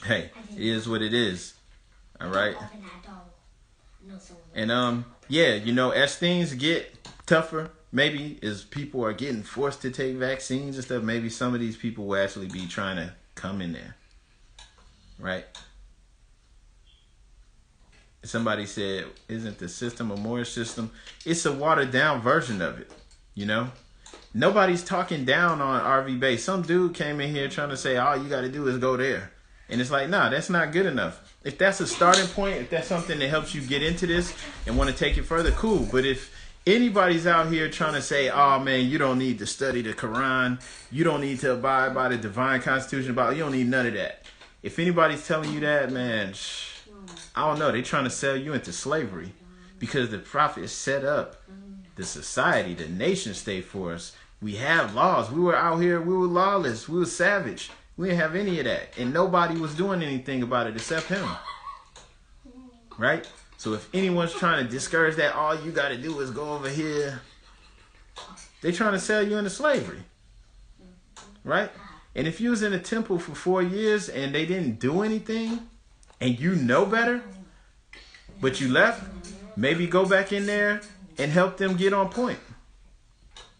hey, it is what it is. All right. And yeah, you know, as things get tougher, maybe as people are getting forced to take vaccines and stuff, maybe some of these people will actually be trying to come in there. Right? Somebody said, isn't the system a Moorish system? It's a watered down version of it, you know? Nobody's talking down on RV Base. Some dude came in here trying to say, all you got to do is go there. And it's like, nah, that's not good enough. If that's a starting point, if that's something that helps you get into this and want to take it further, cool. But if anybody's out here trying to say, oh, man, you don't need to study the Quran, you don't need to abide by the divine constitution, you don't need none of that. If anybody's telling you that, man, I don't know. They're trying to sell you into slavery because the prophet set up the society, the nation state for us. We have laws. We were out here. We were lawless. We were savage. We didn't have any of that. And nobody was doing anything about it except him. Right? So if anyone's trying to discourage that, all you got to do is go over here. They're trying to sell you into slavery. Right? And if you was in a temple for 4 years and they didn't do anything and you know better, but you left, maybe go back in there and help them get on point.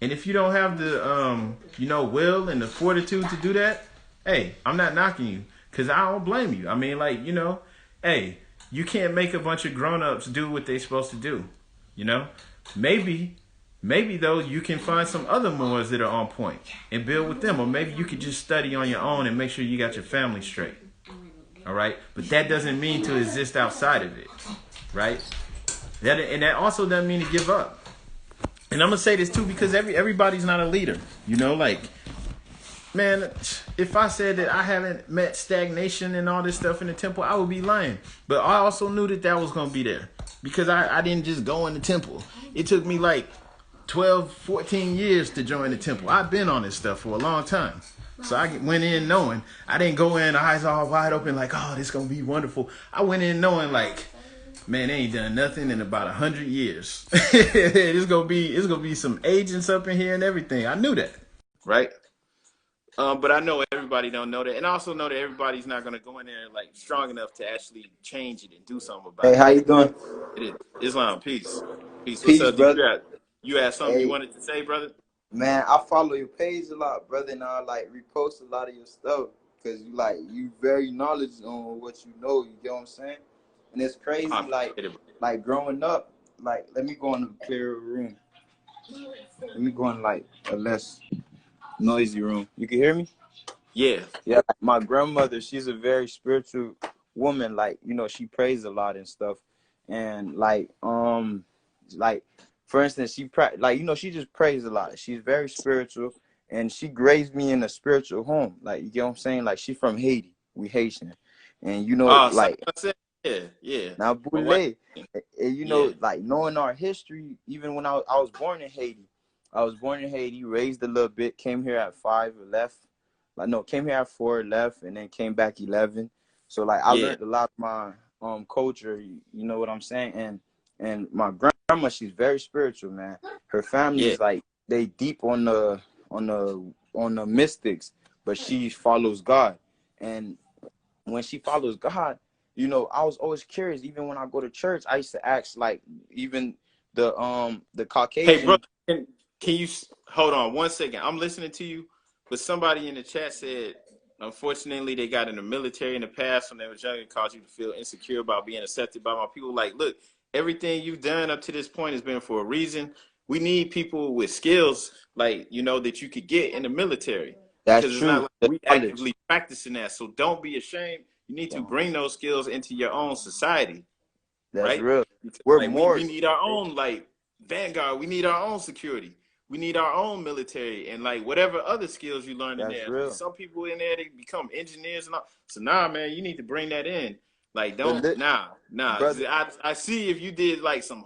And if you don't have the, will and the fortitude to do that, hey, I'm not knocking you because I don't blame you. I mean, like, you know, hey, you can't make a bunch of grown-ups do what they're supposed to do, you know? Maybe, though, you can find some other Moors that are on point and build with them. Or maybe you could just study on your own and make sure you got your family straight. All right? But that doesn't mean to exist outside of it. Right? That also doesn't mean to give up. And I'm going to say this, too, because everybody's not a leader. You know, like, man, if I said that I haven't met stagnation and all this stuff in the temple, I would be lying. But I also knew that was going to be there. Because I didn't just go in the temple. It took me like 12, 14 years to join the temple. I've been on this stuff for a long time. So I went in knowing. I didn't go in, eyes all wide open like, oh, this going to be wonderful. I went in knowing like, man, they ain't done nothing in about 100 years. It's gonna be some agents up in here and everything. I knew that. Right? But I know everybody don't know that. And I also know that everybody's not going to go in there like strong enough to actually change it and do something about it. Hey, how you doing? It is. Islam, peace. Peace. Peace, What's up, brother? You had something you wanted to say, brother? Man, I follow your page a lot, brother, and I like repost a lot of your stuff because you very knowledgeable on what you know. You get what I'm saying? And it's crazy, like growing up. Like, let me go in a clearer room. Let me go in like a less noisy room. You can hear me? Yeah. Yeah. Like my grandmother, she's a very spiritual woman. Like, you know, she prays a lot and stuff. And like for instance, she just prays a lot. She's very spiritual, and she raised me in a spiritual home. Like, you get what I'm saying? Like, she from Haiti. We Haitian, and you know, yeah. Now, Boule, and you know, like knowing our history. Even when I was born in Haiti, raised a little bit, came here at 5, left. Came here at 4, left, and then came back 11. So like I learned a lot of my culture. You know what I'm saying? And my grandma, she's very spiritual, man. Her family is like they deep on the mystics, but she follows God. And when she follows God, you know, I was always curious. Even when I go to church, I used to ask, like, even the Caucasian. Hey, bro, can you hold on 1 second? I'm listening to you, but somebody in the chat said, unfortunately, they got in the military in the past when they were younger, caused you to feel insecure about being accepted by my people. Like, look, everything you've done up to this point has been for a reason. We need people with skills, like, you know, that you could get in the military. That's because true. It's not like we actively practicing that. So don't be ashamed. You need to bring those skills into your own society. That's right? real. We need our own, like, Vanguard. We need our own security. We need our own military and like whatever other skills you learn in there. Real. Some people in there, they become engineers and all. So nah, man, you need to bring that in. Like, But don't, nah, nah. brother, I see if you did like some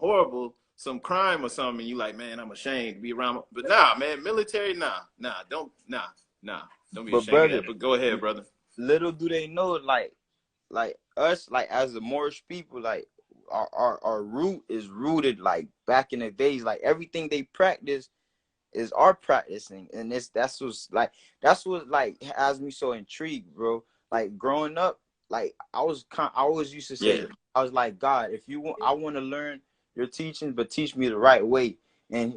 crime or something, and you like, man, I'm ashamed to be around. But nah, man, military, don't be but ashamed of brother, that. But go ahead, brother. little do they know, like us, like as the Moorish people, like our root is rooted like back in the days. Like everything they practice is our practicing, and that's what like has me so intrigued, bro. Like growing up, like I always used to say, Yeah, I was like, God, if you want, I want to learn your teachings, but teach me the right way. And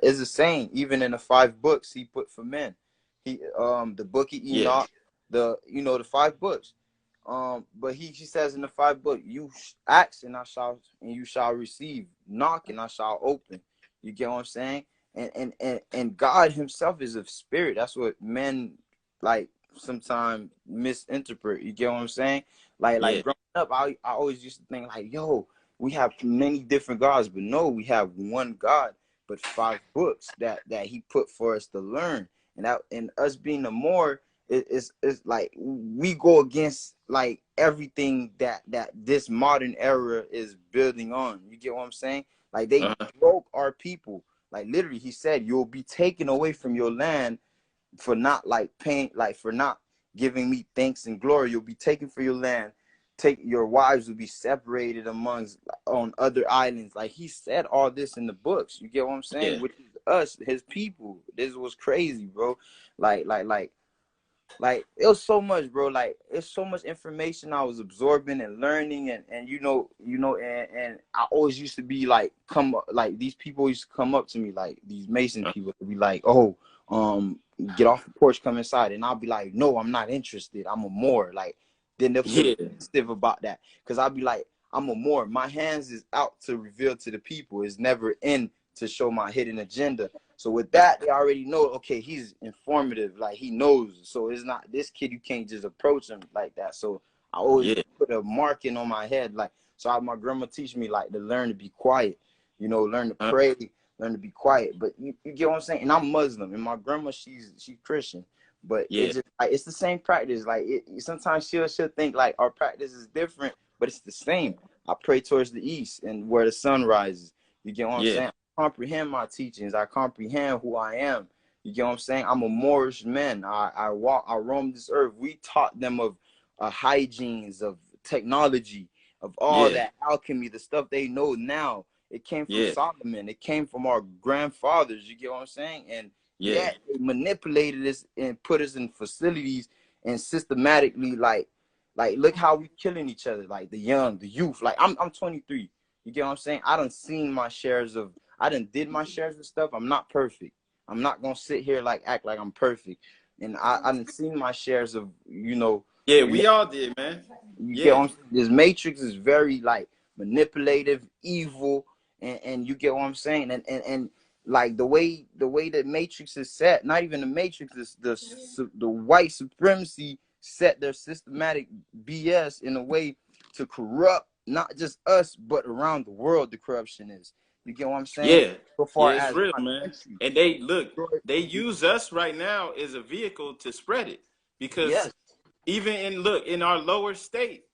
is the same, even in the 5 books He put for men. The book of yeah, Enoch, the 5 books. But he says in the 5 book, you ask and you shall receive, knock and I shall open. You get what I'm saying? And God Himself is a spirit. That's what men like sometimes misinterpret. You get what I'm saying? yeah, Like growing up, I always used to think like, yo, we have many different gods, but no, we have one God, but 5 books that He put for us to learn. And us being the more, it's like we go against like everything that this modern era is building on. You get what I'm saying? Like they uh-huh. broke our people. Like literally, He said, "You'll be taken away from your land for not like paying, like for not giving me thanks and glory. You'll be taken for your land. Take your wives will be separated amongst on other islands." Like He said all this in the books. You get what I'm saying? Yeah, Which is us, His people. This was crazy, bro. Like like like like it was so much, bro. Like it's so much information I was absorbing and learning, and and I always used to be like, like these people used to come up to me, like these Mason people, to be like, oh, get off the porch, come inside. And I'll be like, no, I'm not interested, I'm a Moor. Like then they'll feel yeah, sensitive about that, because I'll be like, I'm a Moor, my hands is out to reveal to the people, it's never in to show my hidden agenda. So with that, they already know, okay, he's informative, like he knows. So it's not this kid, you can't just approach him like that. So I always yeah, put a marking on my head, like, my grandma teach me like to learn to be quiet, learn to pray, learn to be quiet. But you get what I'm saying? And I'm Muslim, and my grandma, she's Christian. But yeah, it's just like it's the same practice. Like sometimes she'll think like our practice is different, but it's the same. I pray towards the east and where the sun rises. You get what I'm yeah, saying? Comprehend my teachings. I comprehend who I am. You get what I'm saying? I'm a Moorish man. I roam this earth. We taught them of hygienes, of technology, of all yeah, that alchemy, the stuff they know now. It came from yeah, Solomon. It came from our grandfathers. You get what I'm saying? And yeah, yet they manipulated us and put us in facilities and systematically like look how we killing each other, like the young, the youth. Like I'm 23. You get what I'm saying? I done did my shares of stuff. I'm not perfect. I'm not gonna sit here like act like I'm perfect. And I done seen my shares of, yeah. We all did, man. you get Yeah, what I'm saying? This Matrix is very like manipulative, evil, and you get what I'm saying? And like the way the Matrix is set, not even the Matrix, is the white supremacy set their systematic BS in a way to corrupt not just us but around the world. The corruption is, you get what I'm saying? yeah, So yeah. far It's as real, my man. country, And they use us right now as a vehicle to spread it, because yes, even in our lower state,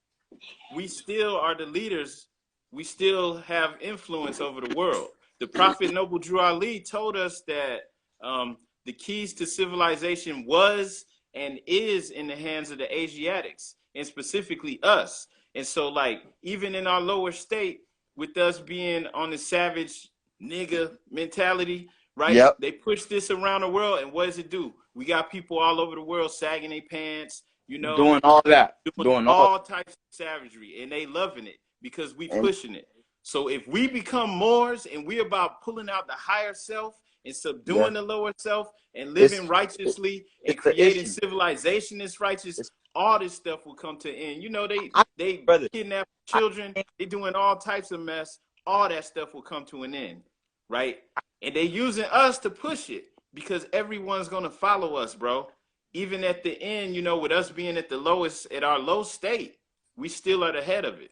we still are the leaders. We still have influence over the world. The Prophet Noble Drew Ali told us that the keys to civilization was and is in the hands of the Asiatics, and specifically us. And so, like, even in our lower state, with us being on the savage nigga mentality, right? yep, They push this around the world, and what does it do? We got people all over the world sagging their pants, doing all that, doing doing all all types of savagery, and they loving it because we and pushing it. So if we become Moors and we about pulling out the higher self and yeah, subduing the lower self and it's living righteously and it's the creating issue. civilization that's righteous, It's all this stuff will come to an end. I They brother. kidnap I children, they doing all types of mess. All that stuff will come to an end, right? And they using us to push it because everyone's gonna follow us, bro. Even at the end, with us being at the lowest, at our low state, we still are the head of it.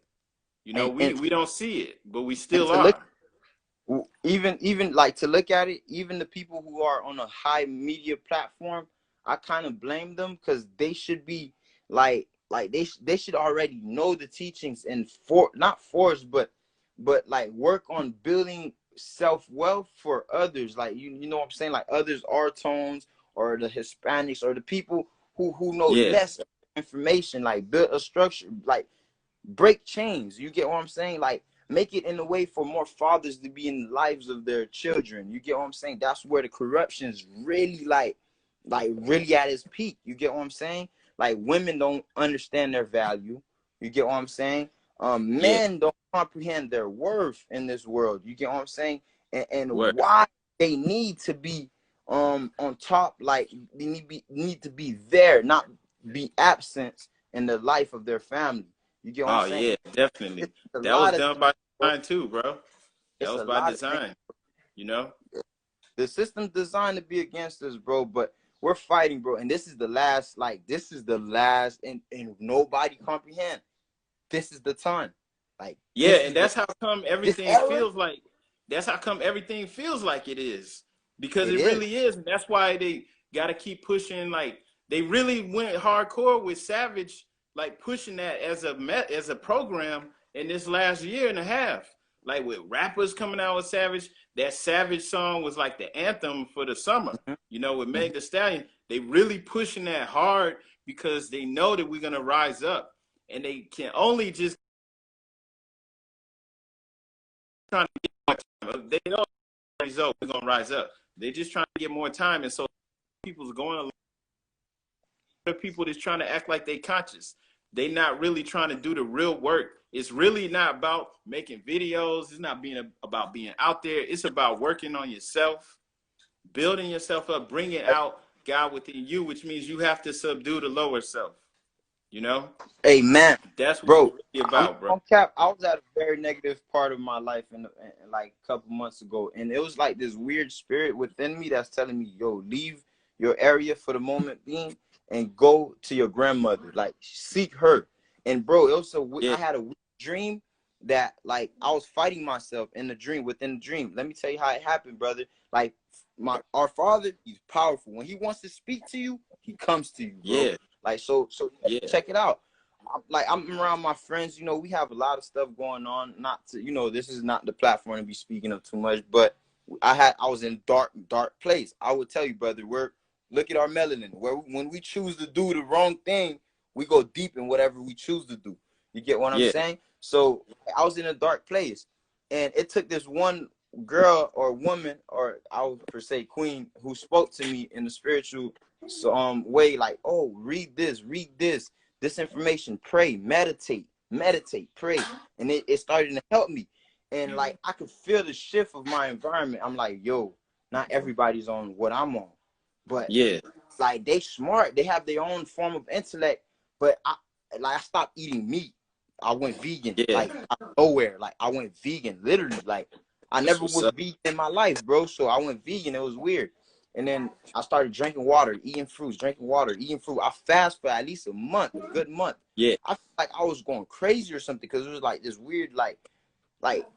and We don't see it, but we and still to look, are. even like to look at it, even the people who are on a high media platform, I kind of blame them, because they should be like like they should already know the teachings and not force, but like work on building self-wealth for others. Like you know what I'm saying? Like others are tones or the Hispanics or the people who know Yeah. less information, like build a structure, like break chains. You get what I'm saying? Like make it in a way for more fathers to be in the lives of their children. You get what I'm saying? That's where the corruption is really like really at its peak. You get what I'm saying? Like women don't understand their value. You get what I'm saying? Yeah. Men don't comprehend their worth in this world. You get what I'm saying? And Word. why they need to be on top, like they need to be there, not be absent in the life of their family. You get what I'm Oh saying? yeah, definitely. It's a That was lot of done by bro. design too, bro. That It's was a by lot of things. design, you know? The system's designed to be against us, bro, but we're fighting, bro. And this is the last, and nobody comprehend. This is the time. Like Yeah, this and is the that's how come this everything era. feels like it is. Because It it is. really is. And that's why they gotta keep pushing, like they really went hardcore with Savage, like pushing that as a program in this last year and a half. Like with rappers coming out with Savage, that Savage song was like the anthem for the summer. Mhm, You know, with mhm. Meg Thee Stallion, they really pushing that hard because they know that we're gonna rise up. And they can only just trying to get more time. They know the result, we're gonna rise up. They're just trying to get more time, and so people's going along. There are people that's trying to act like they conscious. They not really trying to do the real work. It's really not about making videos. It's not about being out there. It's about working on yourself, building yourself up, bringing out God within you, which means you have to subdue the lower self. You know, Hey man, that's what bro, it's really I'm about, bro. on cap. I was at a very negative part of my life in like a couple months ago, and it was like this weird spirit within me that's telling me, "Yo, leave your area for the moment being and go to your grandmother. Like, seek her." And bro, it was Yeah, I had a weird dream that like I was fighting myself in the dream within the dream. Let me tell you how it happened, brother. Like our Father, he's powerful. When he wants to speak to you, he comes to you, bro. yeah, Like so yeah, check it out. I'm around my friends, you know, we have a lot of stuff going on. Not to, you know, this is not the platform to be speaking of too much, but I was in dark place. I would tell you, brother, look at our melanin. When we choose to do the wrong thing, we go deep in whatever we choose to do. You get what I'm yeah. saying? So I was in a dark place, and it took this one girl or woman, or I would per se queen, who spoke to me in the spiritual way, like, oh, read this information, pray, meditate, pray. And it started to help me. And like I could feel the shift of my environment. I'm like, yo, not everybody's on what I'm on. But Yeah, like they smart, they have their own form of intellect. But I stopped eating meat. I went vegan, yeah. like out of nowhere. Like I went vegan, literally. Like I That's never what's was up. vegan in my life, bro. So I went vegan. It was weird. And then I started drinking water, eating fruits, drinking water, eating fruit. I fast for at least a month, a good month. Yeah, I felt like I was going crazy or something because it was like this weird, like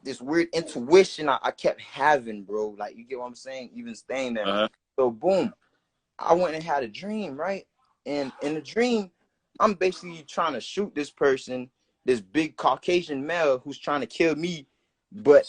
this weird intuition I kept having, bro. Like you get what I'm saying? Even staying there. uh-huh. So boom, I went and had a dream, right? And in the dream, I'm basically trying to shoot this person, this big Caucasian male who's trying to kill me. But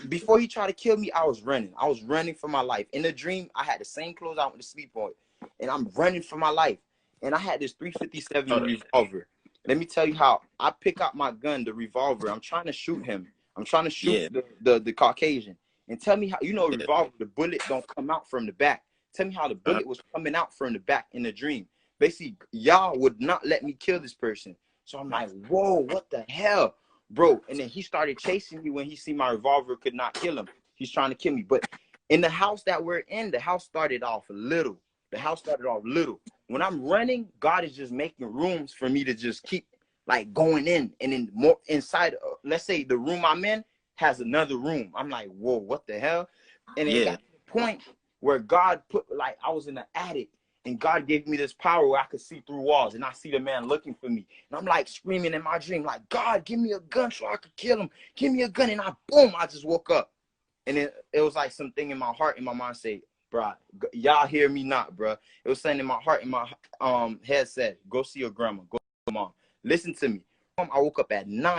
before he tried to kill me, I was running. I was running for my life. In the dream, I had the same clothes I went to sleep on, and I'm running for my life. And I had this 357 revolver. Let me tell you how I pick out my gun, the revolver. I'm trying to shoot him. I'm trying to shoot Yeah, the Caucasian. And tell me how, you know, a yeah. revolver, the bullet don't come out from the back. Tell me how the Uh-huh. bullet was coming out from the back in the dream. Basically, y'all would not let me kill this person. So I'm like, whoa, what the hell? Bro, and then he started chasing me when he see my revolver could not kill him. He's trying to kill me. But in the house that we're in, the house started off little. The house started off little. When I'm running, God is just making rooms for me to just keep like going in. And then more inside, let's say the room I'm in has another room. I'm like, whoa, what the hell? And it Yeah, got to the point where God put, like, I was in the attic, and God gave me this power where I could see through walls, and I see the man looking for me. And I'm like screaming in my dream, like, God, give me a gun so I could kill him. Give me a gun. And boom, I just woke up. And it was like something in my heart, in my mind say, bro. Y'all hear me not, bro. It was saying in my heart, in my head said, go see your grandma, go see your mom. Listen to me. I woke up at 9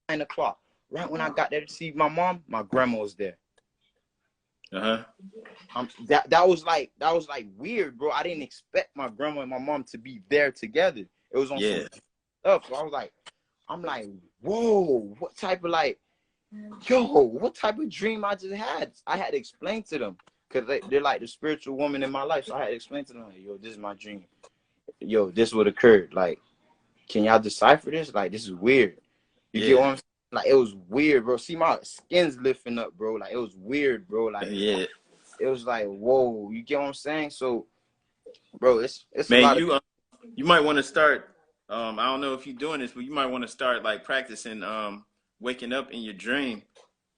o'clock. Right when I got there to see my mom, my grandma was there. That was like weird, bro. I didn't expect my grandma and my mom to be there together. It was on some stuff. So I was like, I'm like, whoa, what type of what type of dream I just had? I had to explain to them because they're like the spiritual woman in my life. So I had to explain to them, like, yo, this is my dream. Yo, this what occurred. Like, can y'all decipher this? Like, this is weird. You get what I'm saying? Like, it was weird, bro. See, my skin's lifting up, bro. Like, it was weird, bro. Like, it was like, whoa. You get what I'm saying? So, bro, it's man, a lot of... you might want to start. I don't know if you're doing this, but you might want to start like practicing waking up in your dream.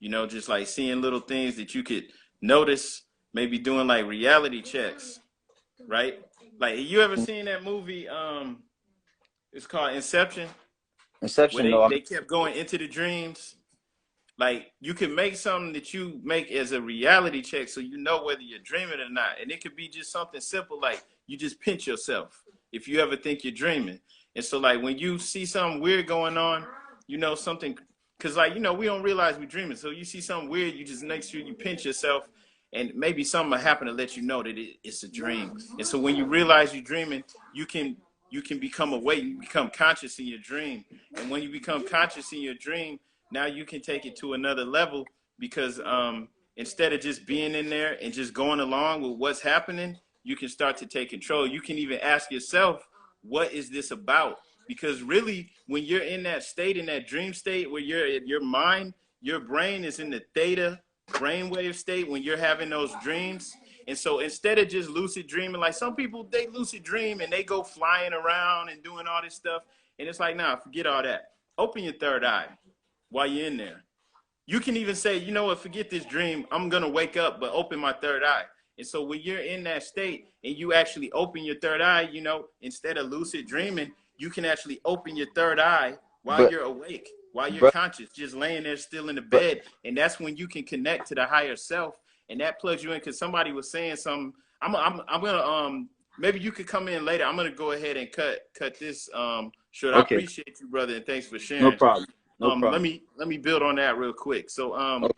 You know, just like seeing little things that you could notice. Maybe doing like reality checks, right? Like, you ever seen that movie? It's called Inception. Inception, where they kept going into the dreams. Like, you can make something that you make as a reality check so you know whether you're dreaming or not. And it could be just something simple like you just pinch yourself if you ever think you're dreaming. And so, like, when you see something weird going on, you know, something, because, like, you know, we don't realize we're dreaming. So you see something weird, you just make sure you pinch yourself, and maybe something will happen to let you know that it's a dream. And so when you realize you're dreaming, you can become awake, you become conscious in your dream. And when you become conscious in your dream, now you can take it to another level, because instead of just being in there and just going along with what's happening, you can start to take control. You can even ask yourself, what is this about? Because really, when you're in that state, in that dream state where your mind, your brain is in the theta brainwave state when you're having those dreams. And so instead of just lucid dreaming, like some people, they lucid dream and they go flying around and doing all this stuff. And it's like, nah, forget all that. Open your third eye while you're in there. You can even say, you know what, forget this dream. I'm going to wake up, but open my third eye. And so when you're in that state and you actually open your third eye, you know, instead of lucid dreaming, you can actually open your third eye while you're awake, while you're conscious, just laying there still in the bed. And that's when you can connect to the higher self. And that plugs you in, because somebody was saying something. I'm gonna maybe you could come in later. I'm gonna go ahead and cut this short. I appreciate you, brother, and thanks for sharing. No problem. Let me build on that real quick. So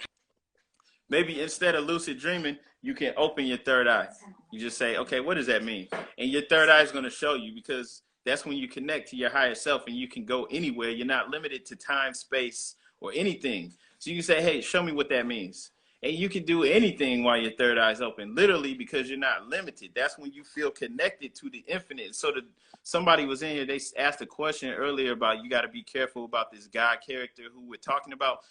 maybe instead of lucid dreaming, you can open your third eye. You just say, okay, what does that mean? And your third eye is going to show you, because that's when you connect to your higher self and you can go anywhere. You're not limited to time, space, or anything. So you can say, hey, show me what that means. And you can do anything while your third eye is open, literally, because you're not limited. That's when you feel connected to the infinite. So somebody was in here, they asked a question earlier about, you got to be careful about this God character who we're talking about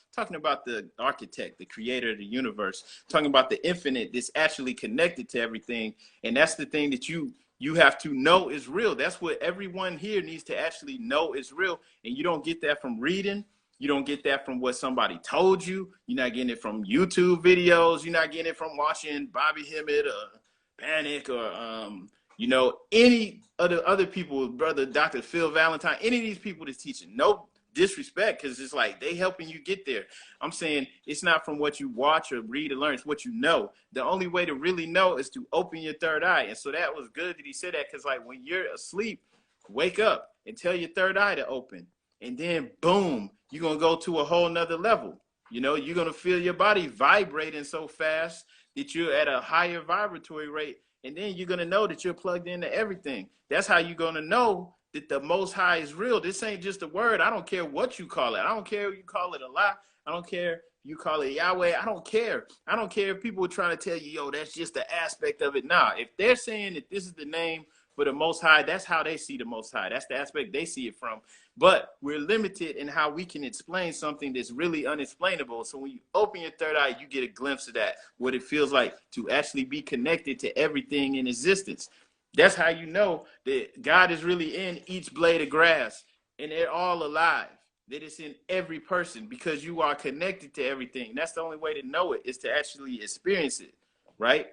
the architect, the creator of the universe, talking about the infinite that's actually connected to everything. And that's the thing that you have to know is real. That's what everyone here needs to actually know is real. And you don't get that from reading. You don't get that from what somebody told you. You're not getting it from YouTube videos. You're not getting it from watching Bobby Hemmett or Panic or, you know, any other people, brother, Dr. Phil Valentine, any of these people that's teaching. No disrespect, because it's like they helping you get there. I'm saying it's not from what you watch or read or learn. It's what you know. The only way to really know is to open your third eye. And so that was good that he said that, because like when you're asleep, wake up and tell your third eye to open. And then boom, you're going to go to a whole nother level. You know, you're going to feel your body vibrating so fast that you're at a higher vibratory rate. And then you're going to know that you're plugged into everything. That's how you're going to know that the Most High is real. This ain't just a word. I don't care what you call it. I don't care if you call it Allah. I don't care if you call it Yahweh. I don't care. I don't care if people are trying to tell you, yo, that's just the aspect of it. Nah, if they're saying that this is the name for the Most High, that's how they see the Most High. That's the aspect they see it from. But we're limited in how we can explain something that's really unexplainable. So when you open your third eye, you get a glimpse of that, what it feels like to actually be connected to everything in existence. That's how you know that God is really in each blade of grass, and they're all alive, that it's in every person, because you are connected to everything. That's the only way to know it, is to actually experience it, right?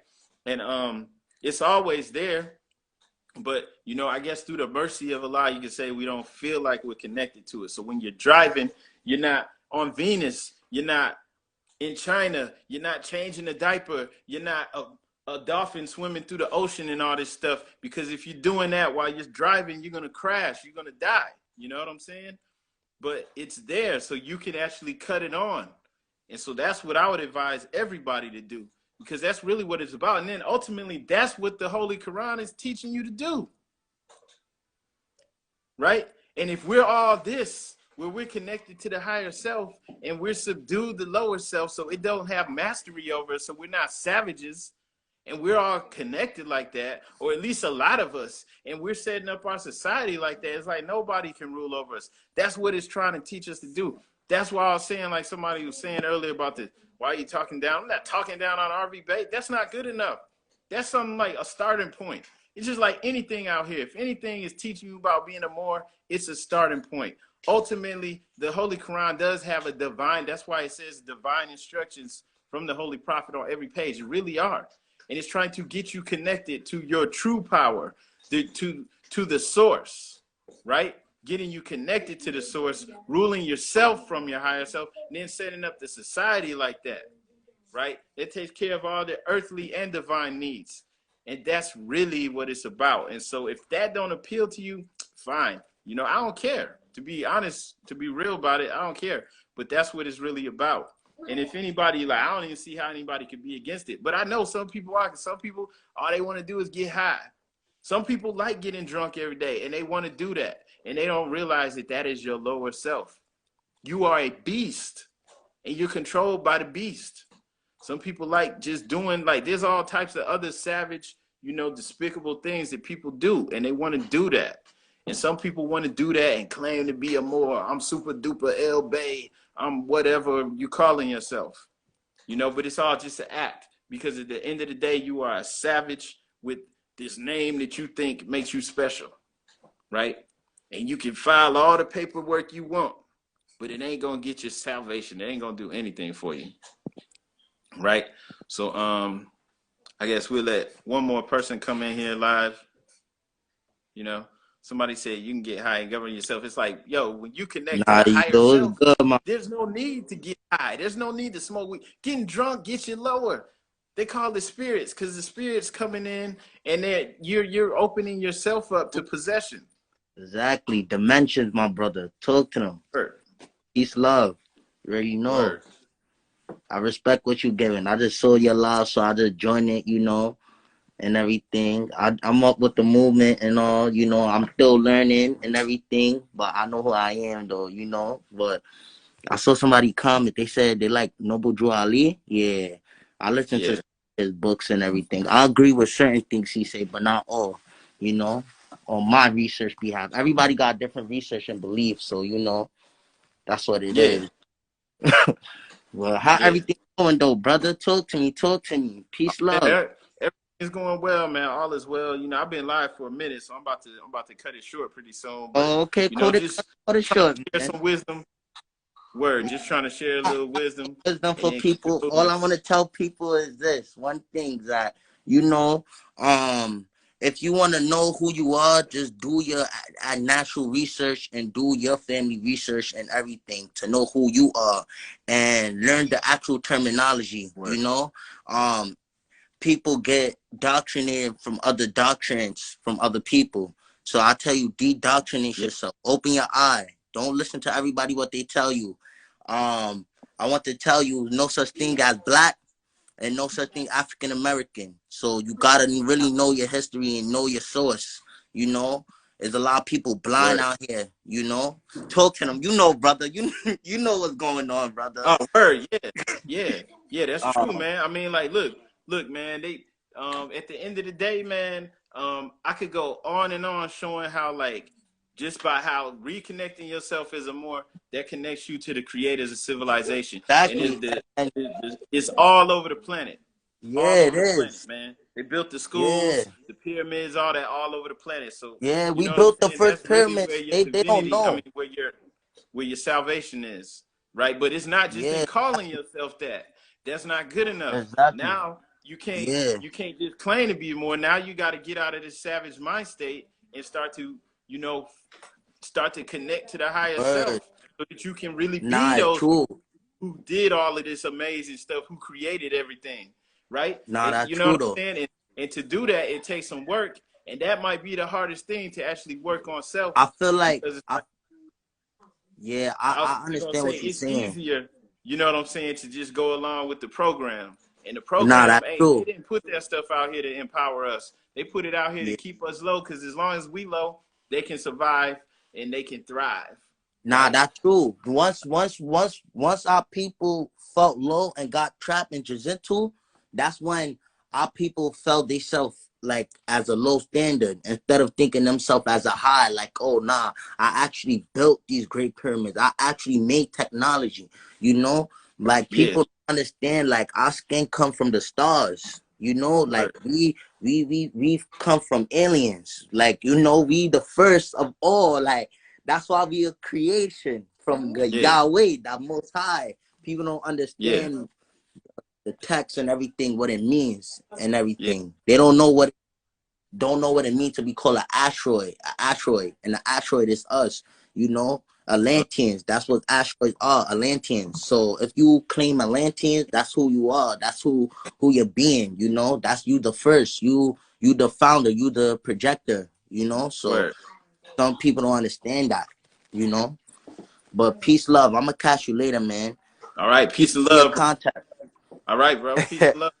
And it's always there. But, you know, I guess through the mercy of Allah, you can say we don't feel like we're connected to it. So when you're driving, you're not on Venus, you're not In China, you're not changing a diaper. You're not a dolphin swimming through the ocean and all this stuff. Because if you're doing that while you're driving, you're going to crash. You're going to die. You know what I'm saying? But it's there so you can actually cut it on. And so that's what I would advise everybody to do, because that's really what it's about. And then ultimately, that's what the Holy Quran is teaching you to do. Right? And if we're all this, where we're connected to the higher self and we're subdued the lower self so it don't have mastery over us, so we're not savages, and we're all connected like that, or at least a lot of us, and we're setting up our society like that, it's like nobody can rule over us. That's what it's trying to teach us to do. That's why I was saying, like somebody was saying earlier about the, why are you talking down? I'm not talking down on RV Bait. That's not good enough. That's something like a starting point. It's just like anything out here. If anything is teaching you about being a more, it's a starting point. Ultimately, the Holy Quran does have a divine, that's why it says divine instructions from the Holy Prophet on every page. It really are. And it's trying to get you connected to your true power, to the source, right? Getting you connected to the source, ruling yourself from your higher self, and then setting up the society like that, right? It takes care of all the earthly and divine needs. And that's really what it's about. And so if that don't appeal to you, fine. You know, I don't care. To be honest, to be real about it, I don't care. But that's what it's really about. And if anybody, like, I don't even see how anybody could be against it. But I know some people are, because some people, all they want to do is get high. Some people like getting drunk every day, and they want to do that. And they don't realize that that is your lower self. You are a beast, and you're controlled by the beast. Some people like just doing, like, there's all types of other savage, you know, despicable things that people do, and they want to do that. And some people want to do that and claim to be a more, I'm super duper El Bay, I'm whatever you calling yourself, you know, but it's all just an act, because at the end of the day, you are a savage with this name that you think makes you special, right? And you can file all the paperwork you want, but it ain't going to get your salvation. It ain't going to do anything for you, right? So I guess we'll let one more person come in here live, you know. Somebody said you can get high and govern yourself. It's like, yo, when you connect to the higher self, there's no need to get high. There's no need to smoke weed. Getting drunk gets you lower. They call it spirits, because the spirits coming in, and you're opening yourself up to possession. Exactly. Dimensions, my brother. Talk to them. Word. Peace, love. You already know. Word. I respect what you're giving. I just saw your live, so I just joined it, you know, and everything. I'm up with the movement and all, you know. I'm still learning and everything, but I know who I am, though, you know. But I saw somebody comment. They said they like Noble Drew Ali. Yeah. I listen to his books and everything. I agree with certain things he say, but not all, you know, on my research behalf. Everybody got different research and beliefs, so, you know, that's what it is. Well, how everything going, though, brother? Talk to me. Peace, love. Everything's going well, man. All is well. You know, I've been live for a minute, so I'm about to cut it short pretty soon. But, okay, cool. Just cut it short. Share some wisdom. Word, just trying to share a little wisdom. Wisdom for people. All I want to tell people is this one thing, that, you know, if you want to know who you are, just do your natural research and do your family research and everything to know who you are, and learn the actual terminology. Word. You know, people get doctrinated from other doctrines from other people. So I tell you, de-doctrinate yourself. Open your eye. Don't listen to everybody what they tell you. I want to tell you, no such thing as black and no such thing African American. So you gotta really know your history and know your source. You know, there's a lot of people blind out here. You know, talk to them. You know, brother. You know what's going on, brother. Oh, her, yeah. That's true, man. I mean, like, look, man. They at the end of the day, man. I could go on and on showing how, like, just by how reconnecting yourself is a more that connects you to the creators of civilization. Exactly. And it's all over the planet. Yeah, it is. Planet, man. They built the schools, the pyramids, all that, all over the planet. So yeah, we built the first pyramids. Really they don't know. I mean, where your salvation is, right? But it's not just in calling yourself that. That's not good enough. Exactly. Now you can't just claim to be more. Now you got to get out of this savage mind state and start to, you know, start to connect to the higher self, so that you can really be those. True. who did all of this amazing stuff, who created everything, right? Nah, And that's you know true what I'm though. saying? And to do that, it takes some work, and that might be the hardest thing, to actually work on self, I feel like because it's like, yeah, I was I gonna understand say what you're it's saying. easier, you know what I'm saying, to just go along with the program. And the Nah, program, that's hey, they true. didn't put that stuff out here to empower us. They put it out here to Yeah. keep us low, because as long as we low, they can survive and they can thrive, Nah, right? that's true. Once our people felt low and got trapped in Jiu-Jitsu, that's when our people felt themselves like as a low standard instead of thinking themselves as a high. Like, oh nah, I actually built these great pyramids. I actually made technology. You know, like Yeah, people understand. Like our skin come from the stars. You know, like word. we've come from aliens. Like you know, we the first of all. Like that's why we a creation from the Yeah, Yahweh, that Most High. People don't yeah, understand the text and everything, what it means and yeah, everything. They don't know what it means to be called an asteroid, and an asteroid is us. You know, Atlanteans. That's what asteroids are, Atlanteans. So if you claim Atlanteans, that's who you are. That's who you're being. You know, that's you the first. You the founder. You the projector. You know, so word. some people don't understand that. You know. But peace, love. I'm gonna catch you later, man. All right, Keep peace and me in love. contact. All right, bro, peace and love.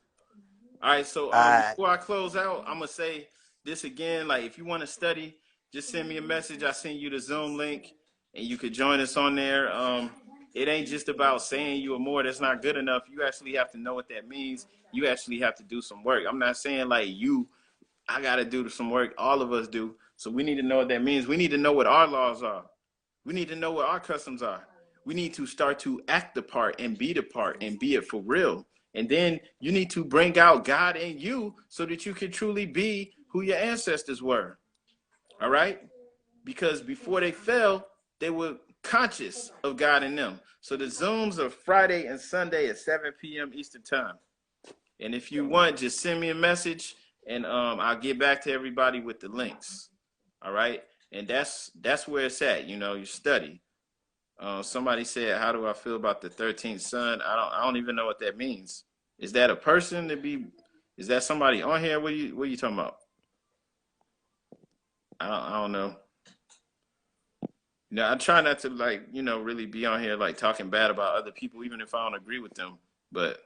All right, so Alright. before I close out, I'm gonna say this again. Like, if you want to study, just send me a message. I send you the Zoom link, and you could join us on there. It ain't just about saying you are more. That's not good enough. You actually have to know what that means. You actually have to do some work. I'm not saying like I gotta do some work. All of us do. So we need to know what that means. We need to know what our laws are. We need to know what our customs are. We need to start to act the part and be the part and be it for real. And then you need to bring out God in you so that you can truly be who your ancestors were. All right? Because before they fell, they were conscious of God in them. So the Zooms are Friday and Sunday at 7 p.m. Eastern Time. And if you want, just send me a message, and I'll get back to everybody with the links. All right? And that's where it's at. You study. Somebody said, "How do I feel about the 13th son?" I don't even know what that means. Is that a person to be? Is that somebody on here? What are you talking about? I don't know. I try not to really be on here like talking bad about other people, even if I don't agree with them. But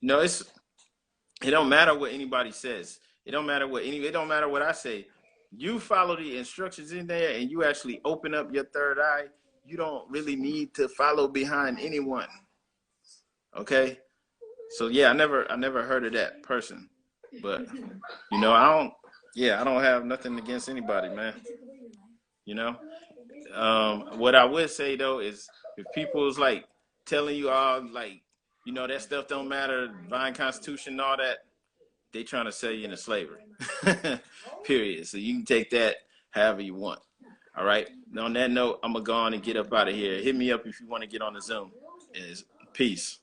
it don't matter what anybody says. It don't matter what I say. You follow the instructions in there, and you actually open up your third eye. You don't really need to follow behind anyone. Okay? So yeah, I never heard of that person. But I don't have nothing against anybody, man. You know? What I would say though is, if people's like telling you all like, that stuff don't matter, divine constitution and all that, they trying to sell you into slavery. Period. So you can take that however you want. All right. On that note, I'm gonna go on and get up out of here. Hit me up if you want to get on the Zoom. Is peace.